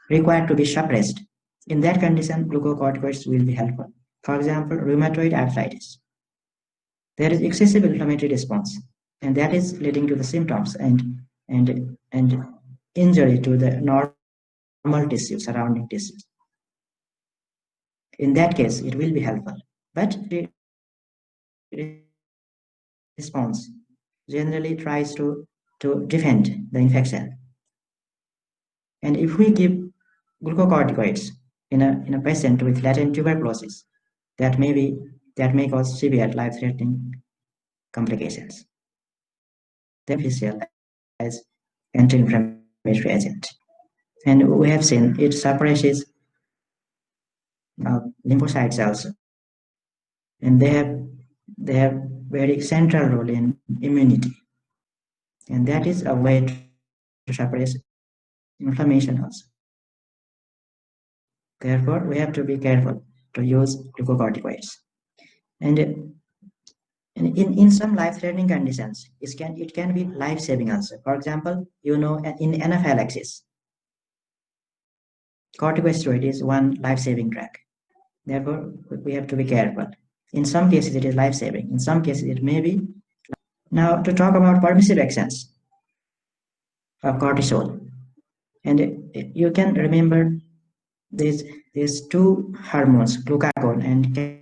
required to be suppressed, in that condition, glucocorticoids will be helpful. For example, rheumatoid arthritis. There is excessive inflammatory response, and that is leading to the symptoms and injury to the normal tissue, surrounding tissues. In that case, it will be helpful. But the response generally tries to defend the infection. And if we give glucocorticoids in a patient with latent tuberculosis, that may cause severe life-threatening complications. Then Physio as anti-inflammatory agent, and we have seen it suppresses lymphocytes also, and they have very central role in immunity, and that is a way to suppress inflammation also. Therefore, we have to be careful to use glucocorticoids. And in some life-threatening conditions, it can be life-saving also. For example, in anaphylaxis, corticosteroid is one life-saving drug. Therefore, we have to be careful. In some cases, it is life-saving. In some cases, it may be. Now, to talk about permissive actions of cortisol, and you can remember these two hormones, glucagon and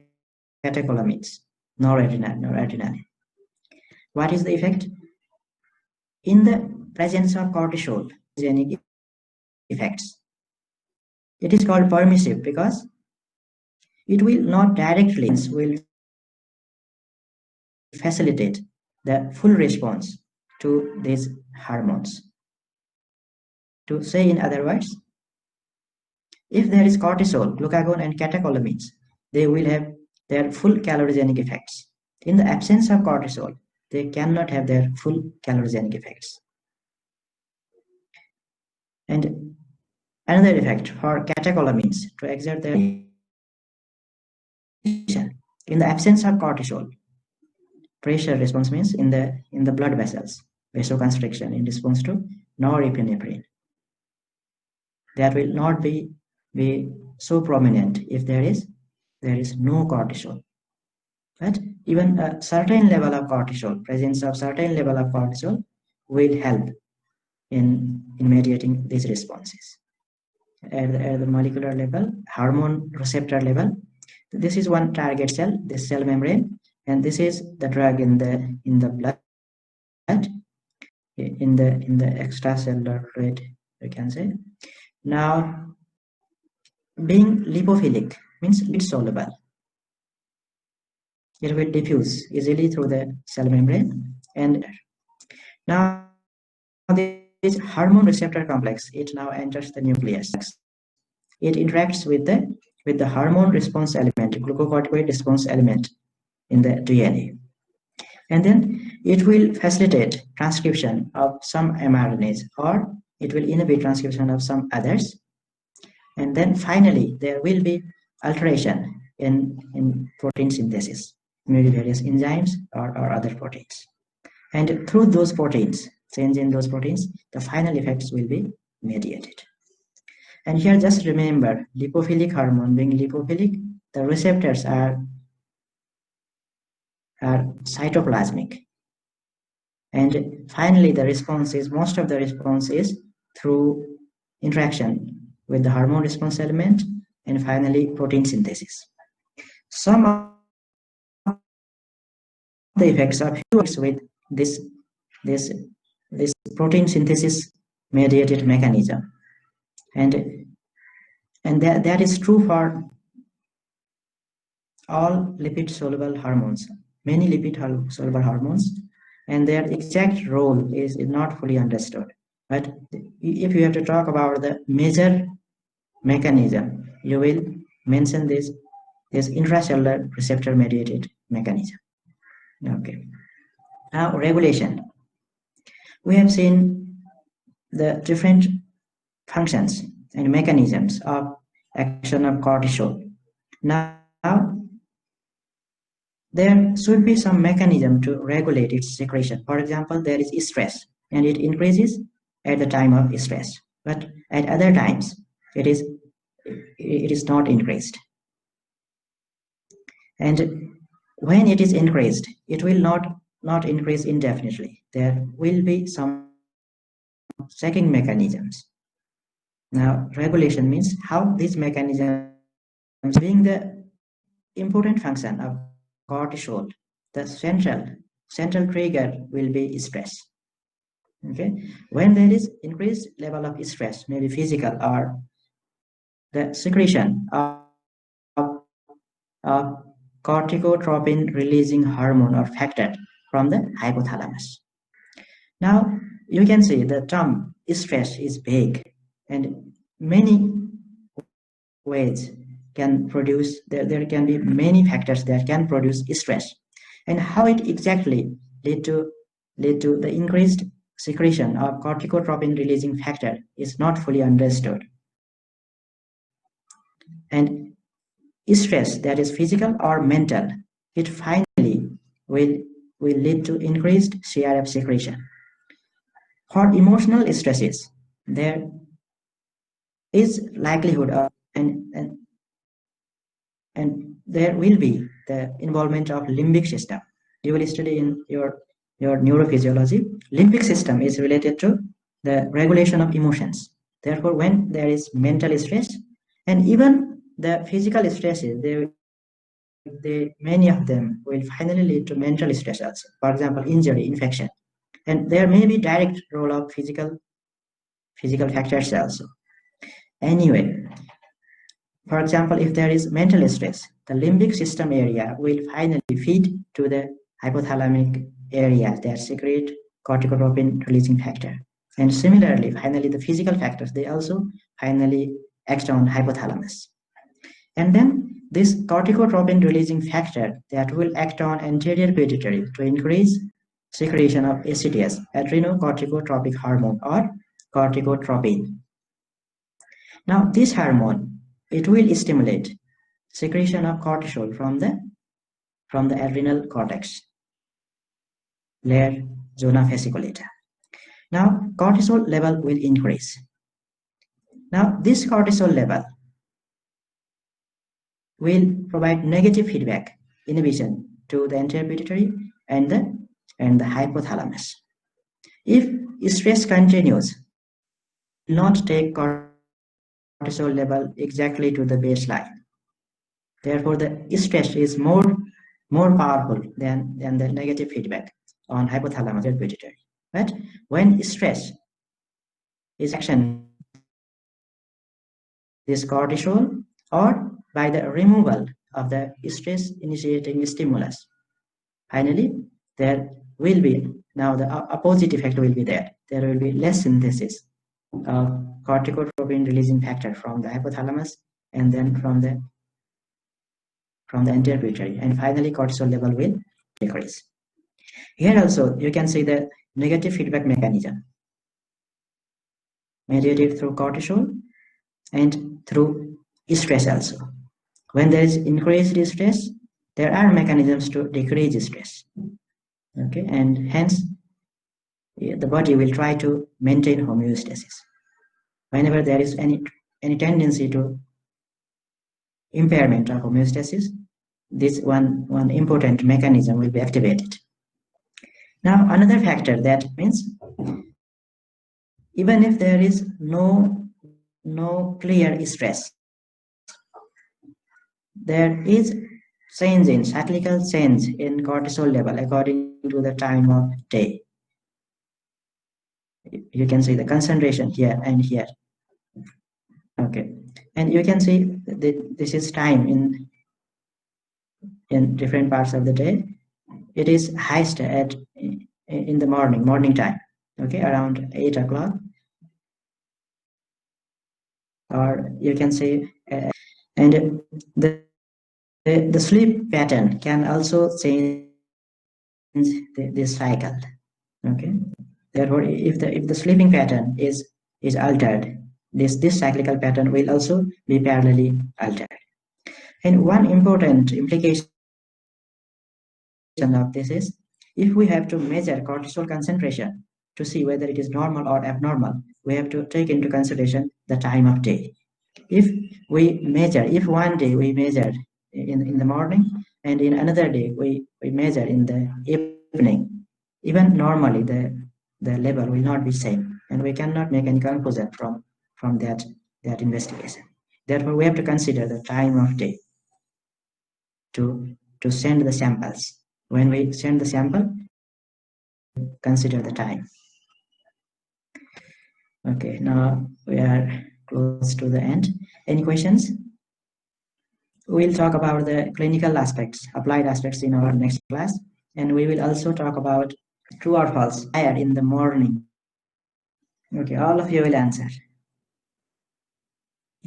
catecholamines, noradrenaline. What is the effect? In the presence of cortisol, effects. It is called permissive because it will not directly will facilitate the full response to these hormones. To say in other words, if there is cortisol, glucagon and catecholamines, they will have their full calorigenic effects. In the absence of cortisol, they cannot have their full calorigenic effects. And another effect for catecholamines to exert their in the absence of cortisol, pressure response means in the blood vessels, vasoconstriction in response to norepinephrine. That will not be so prominent if there is no cortisol. But even a certain level of cortisol, presence of certain level of cortisol will help in mediating these responses. At the molecular level, hormone receptor level, this is one target cell, this cell membrane, and this is the drug in the blood, in the extracellular fluid, you can say. Now, being lipophilic means it's soluble. It will diffuse easily through the cell membrane. And now this hormone receptor complex, it now enters the nucleus. It interacts with the hormone response element, glucocorticoid response element in the DNA. And then it will facilitate transcription of some mRNAs, or it will inhibit transcription of some others. And then finally, there will be alteration in protein synthesis, maybe various enzymes or other proteins. And through those proteins, change in those proteins, the final effects will be mediated. And here just remember, lipophilic hormone being lipophilic, the receptors are cytoplasmic. And finally, the response is, most of the response is through interaction with the hormone response element, and finally protein synthesis. Some of the effects are with this protein synthesis mediated mechanism, and that is true for all lipid soluble hormones, many lipid soluble hormones, and their exact role is not fully understood. But if you have to talk about the major mechanism, you will mention this intracellular receptor mediated mechanism. Okay. Now regulation. We have seen the different functions and mechanisms of action of cortisol. Now there should be some mechanism to regulate its secretion. For example, there is stress, and it increases at the time of stress, but at other times it is not increased. And when it is increased, it will not increase indefinitely. There will be some checking mechanisms. Now, regulation means how these mechanisms, being the important function of cortisol, the central trigger will be stress. Okay, when there is increased level of stress, maybe physical or the secretion of corticotropin releasing hormone or factor from the hypothalamus. Now you can see the term stress is vague, and many ways can produce, there can be many factors that can produce stress, and how it exactly lead to the increased secretion of corticotropin releasing factor is not fully understood. And stress, that is physical or mental, it finally will lead to increased CRF secretion. For emotional stresses, there is likelihood of and there will be the involvement of limbic system. You will study in your neurophysiology. Limbic system is related to the regulation of emotions. Therefore, when there is mental stress and even the physical stresses, many of them will finally lead to mental stress also. For example, injury, infection, and there may be direct role of physical factors also. Anyway, for example, if there is mental stress, the limbic system area will finally feed to the hypothalamic area that secrete corticotropin releasing factor. And similarly, finally, the physical factors, they also finally act on hypothalamus. And then this corticotropin releasing factor that will act on anterior pituitary to increase secretion of ACTH, adrenocorticotropic hormone, or corticotropin. Now this hormone, it will stimulate secretion of cortisol from the adrenal cortex layer, zona fasciculata. Now cortisol level will increase. Now this cortisol level will provide negative feedback inhibition to the anterior pituitary and the hypothalamus. If stress continues, not take cortisol level exactly to the baseline. Therefore, the stress is more powerful than the negative feedback on hypothalamus and pituitary. But when stress is action, this cortisol, or by the removal of the stress initiating stimulus, finally there will be, now the opposite effect will be there. There will be less synthesis of corticotropin releasing factor from the hypothalamus and then from the anterior pituitary, and finally cortisol level will decrease. Here also you can see the negative feedback mechanism mediated through cortisol and through stress also. When there is increased stress, there are mechanisms to decrease stress. Okay, and hence the body will try to maintain homeostasis. Whenever there is any tendency to impairment of homeostasis, this one important mechanism will be activated. Now another factor, that means even if there is no clear stress, there is change in cyclical change in cortisol level according to the time of day. You can see the concentration here and here. Okay, and you can see this is time in different parts of the day. It is highest in the morning time. Okay, around 8 o'clock, or you can say, and the sleep pattern can also change this cycle. Okay, therefore, if the sleeping pattern is altered, this cyclical pattern will also be parallelly altered. And one important implication of this is, if we have to measure cortisol concentration to see whether it is normal or abnormal, we have to take into consideration the time of day. If one day we measure in the morning, and in another day we measure in the evening, even normally the level will not be same, and we cannot make any conclusion from that investigation. Therefore, we have to consider the time of day to send the samples. When we send the sample, consider the time. Okay, now we are close to the end. Any questions? We'll talk about the clinical aspects, applied aspects in our next class, and we will also talk about true or false, higher in the morning. Okay, all of you will answer.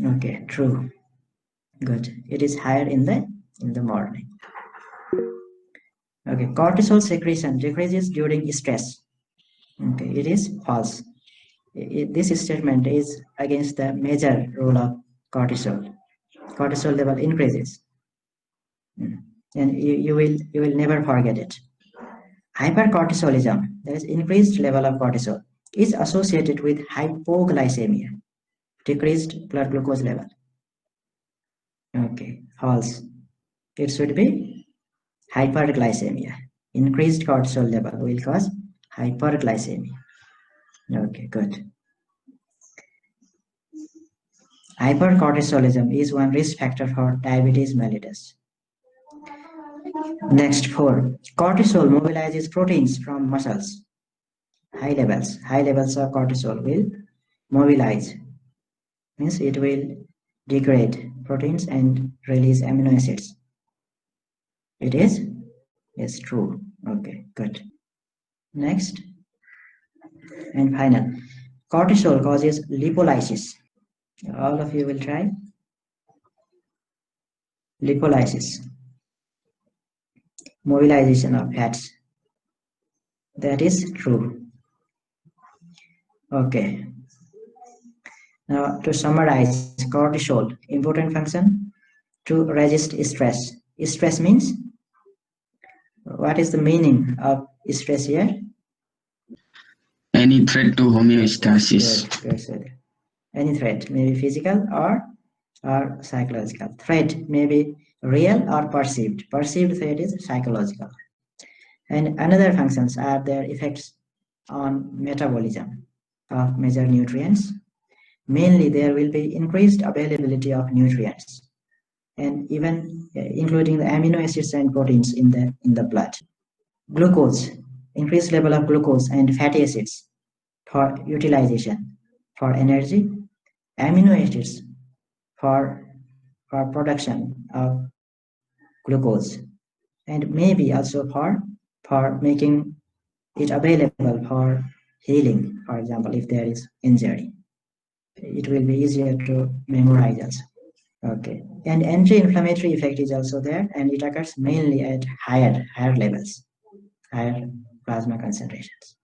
Okay, true. Good. It is higher in the morning. Okay, cortisol secretion decreases during stress. Okay, it is false. This statement is against the major role of cortisol. Cortisol level increases, and you will never forget it. Hypercortisolism, that is increased level of cortisol, is associated with hypoglycemia, decreased blood glucose level. Okay, false. It should be hyperglycemia. Increased cortisol level will cause hyperglycemia. Okay, good. Hypercortisolism is one risk factor for diabetes mellitus. Next, 4. Cortisol mobilizes proteins from muscles. High levels of cortisol will mobilize, means it will degrade proteins and release amino acids. It is? Yes, true. Okay, good. Next and final. Cortisol causes lipolysis. All of you will try. Lipolysis. Mobilization of fats. That is true. Okay. Now, to summarize, cortisol, important function to resist stress. Stress means, what is the meaning of stress here? Any threat to homeostasis. Good. Any threat, maybe physical or psychological. Threat may be real or perceived. Perceived threat is psychological. And another functions are their effects on metabolism of major nutrients. Mainly, there will be increased availability of nutrients, and even including the amino acids and proteins in the blood. Glucose, increased level of glucose and fatty acids for utilization, for energy. Amino acids for production of glucose, and maybe also for making it available for healing. For example, if there is injury, it will be easier to memorize also. Okay, and anti-inflammatory effect is also there, and it occurs mainly at higher levels, higher plasma concentrations.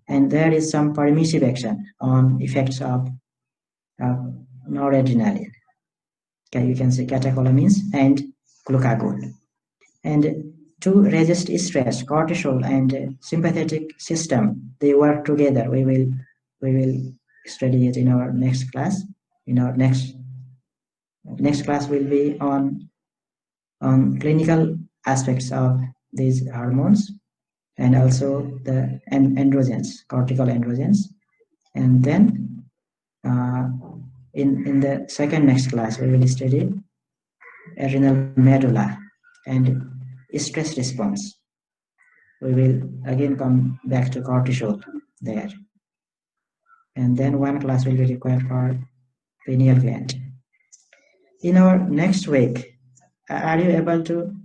And there is some permissive action on effects of noradrenaline. Okay, you can say catecholamines and glucagon. And to resist stress, cortisol and sympathetic system, they work together. We will study it in our next class. In our next class will be on clinical aspects of these hormones, and also the androgens, cortical androgens. And then in the next class, we will study adrenal medulla and stress response. We will again come back to cortisol there. And then one class will be required for pineal gland. In our next week, are you able to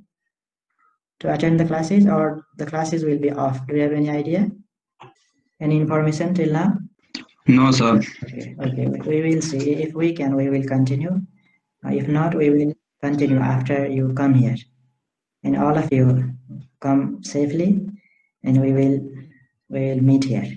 attend the classes, or the classes will be off? Do you have any idea? Any information till now? No, sir. Okay, we will see. If we can, we will continue. If not, we will continue after you come here. And all of you come safely, and we will meet here.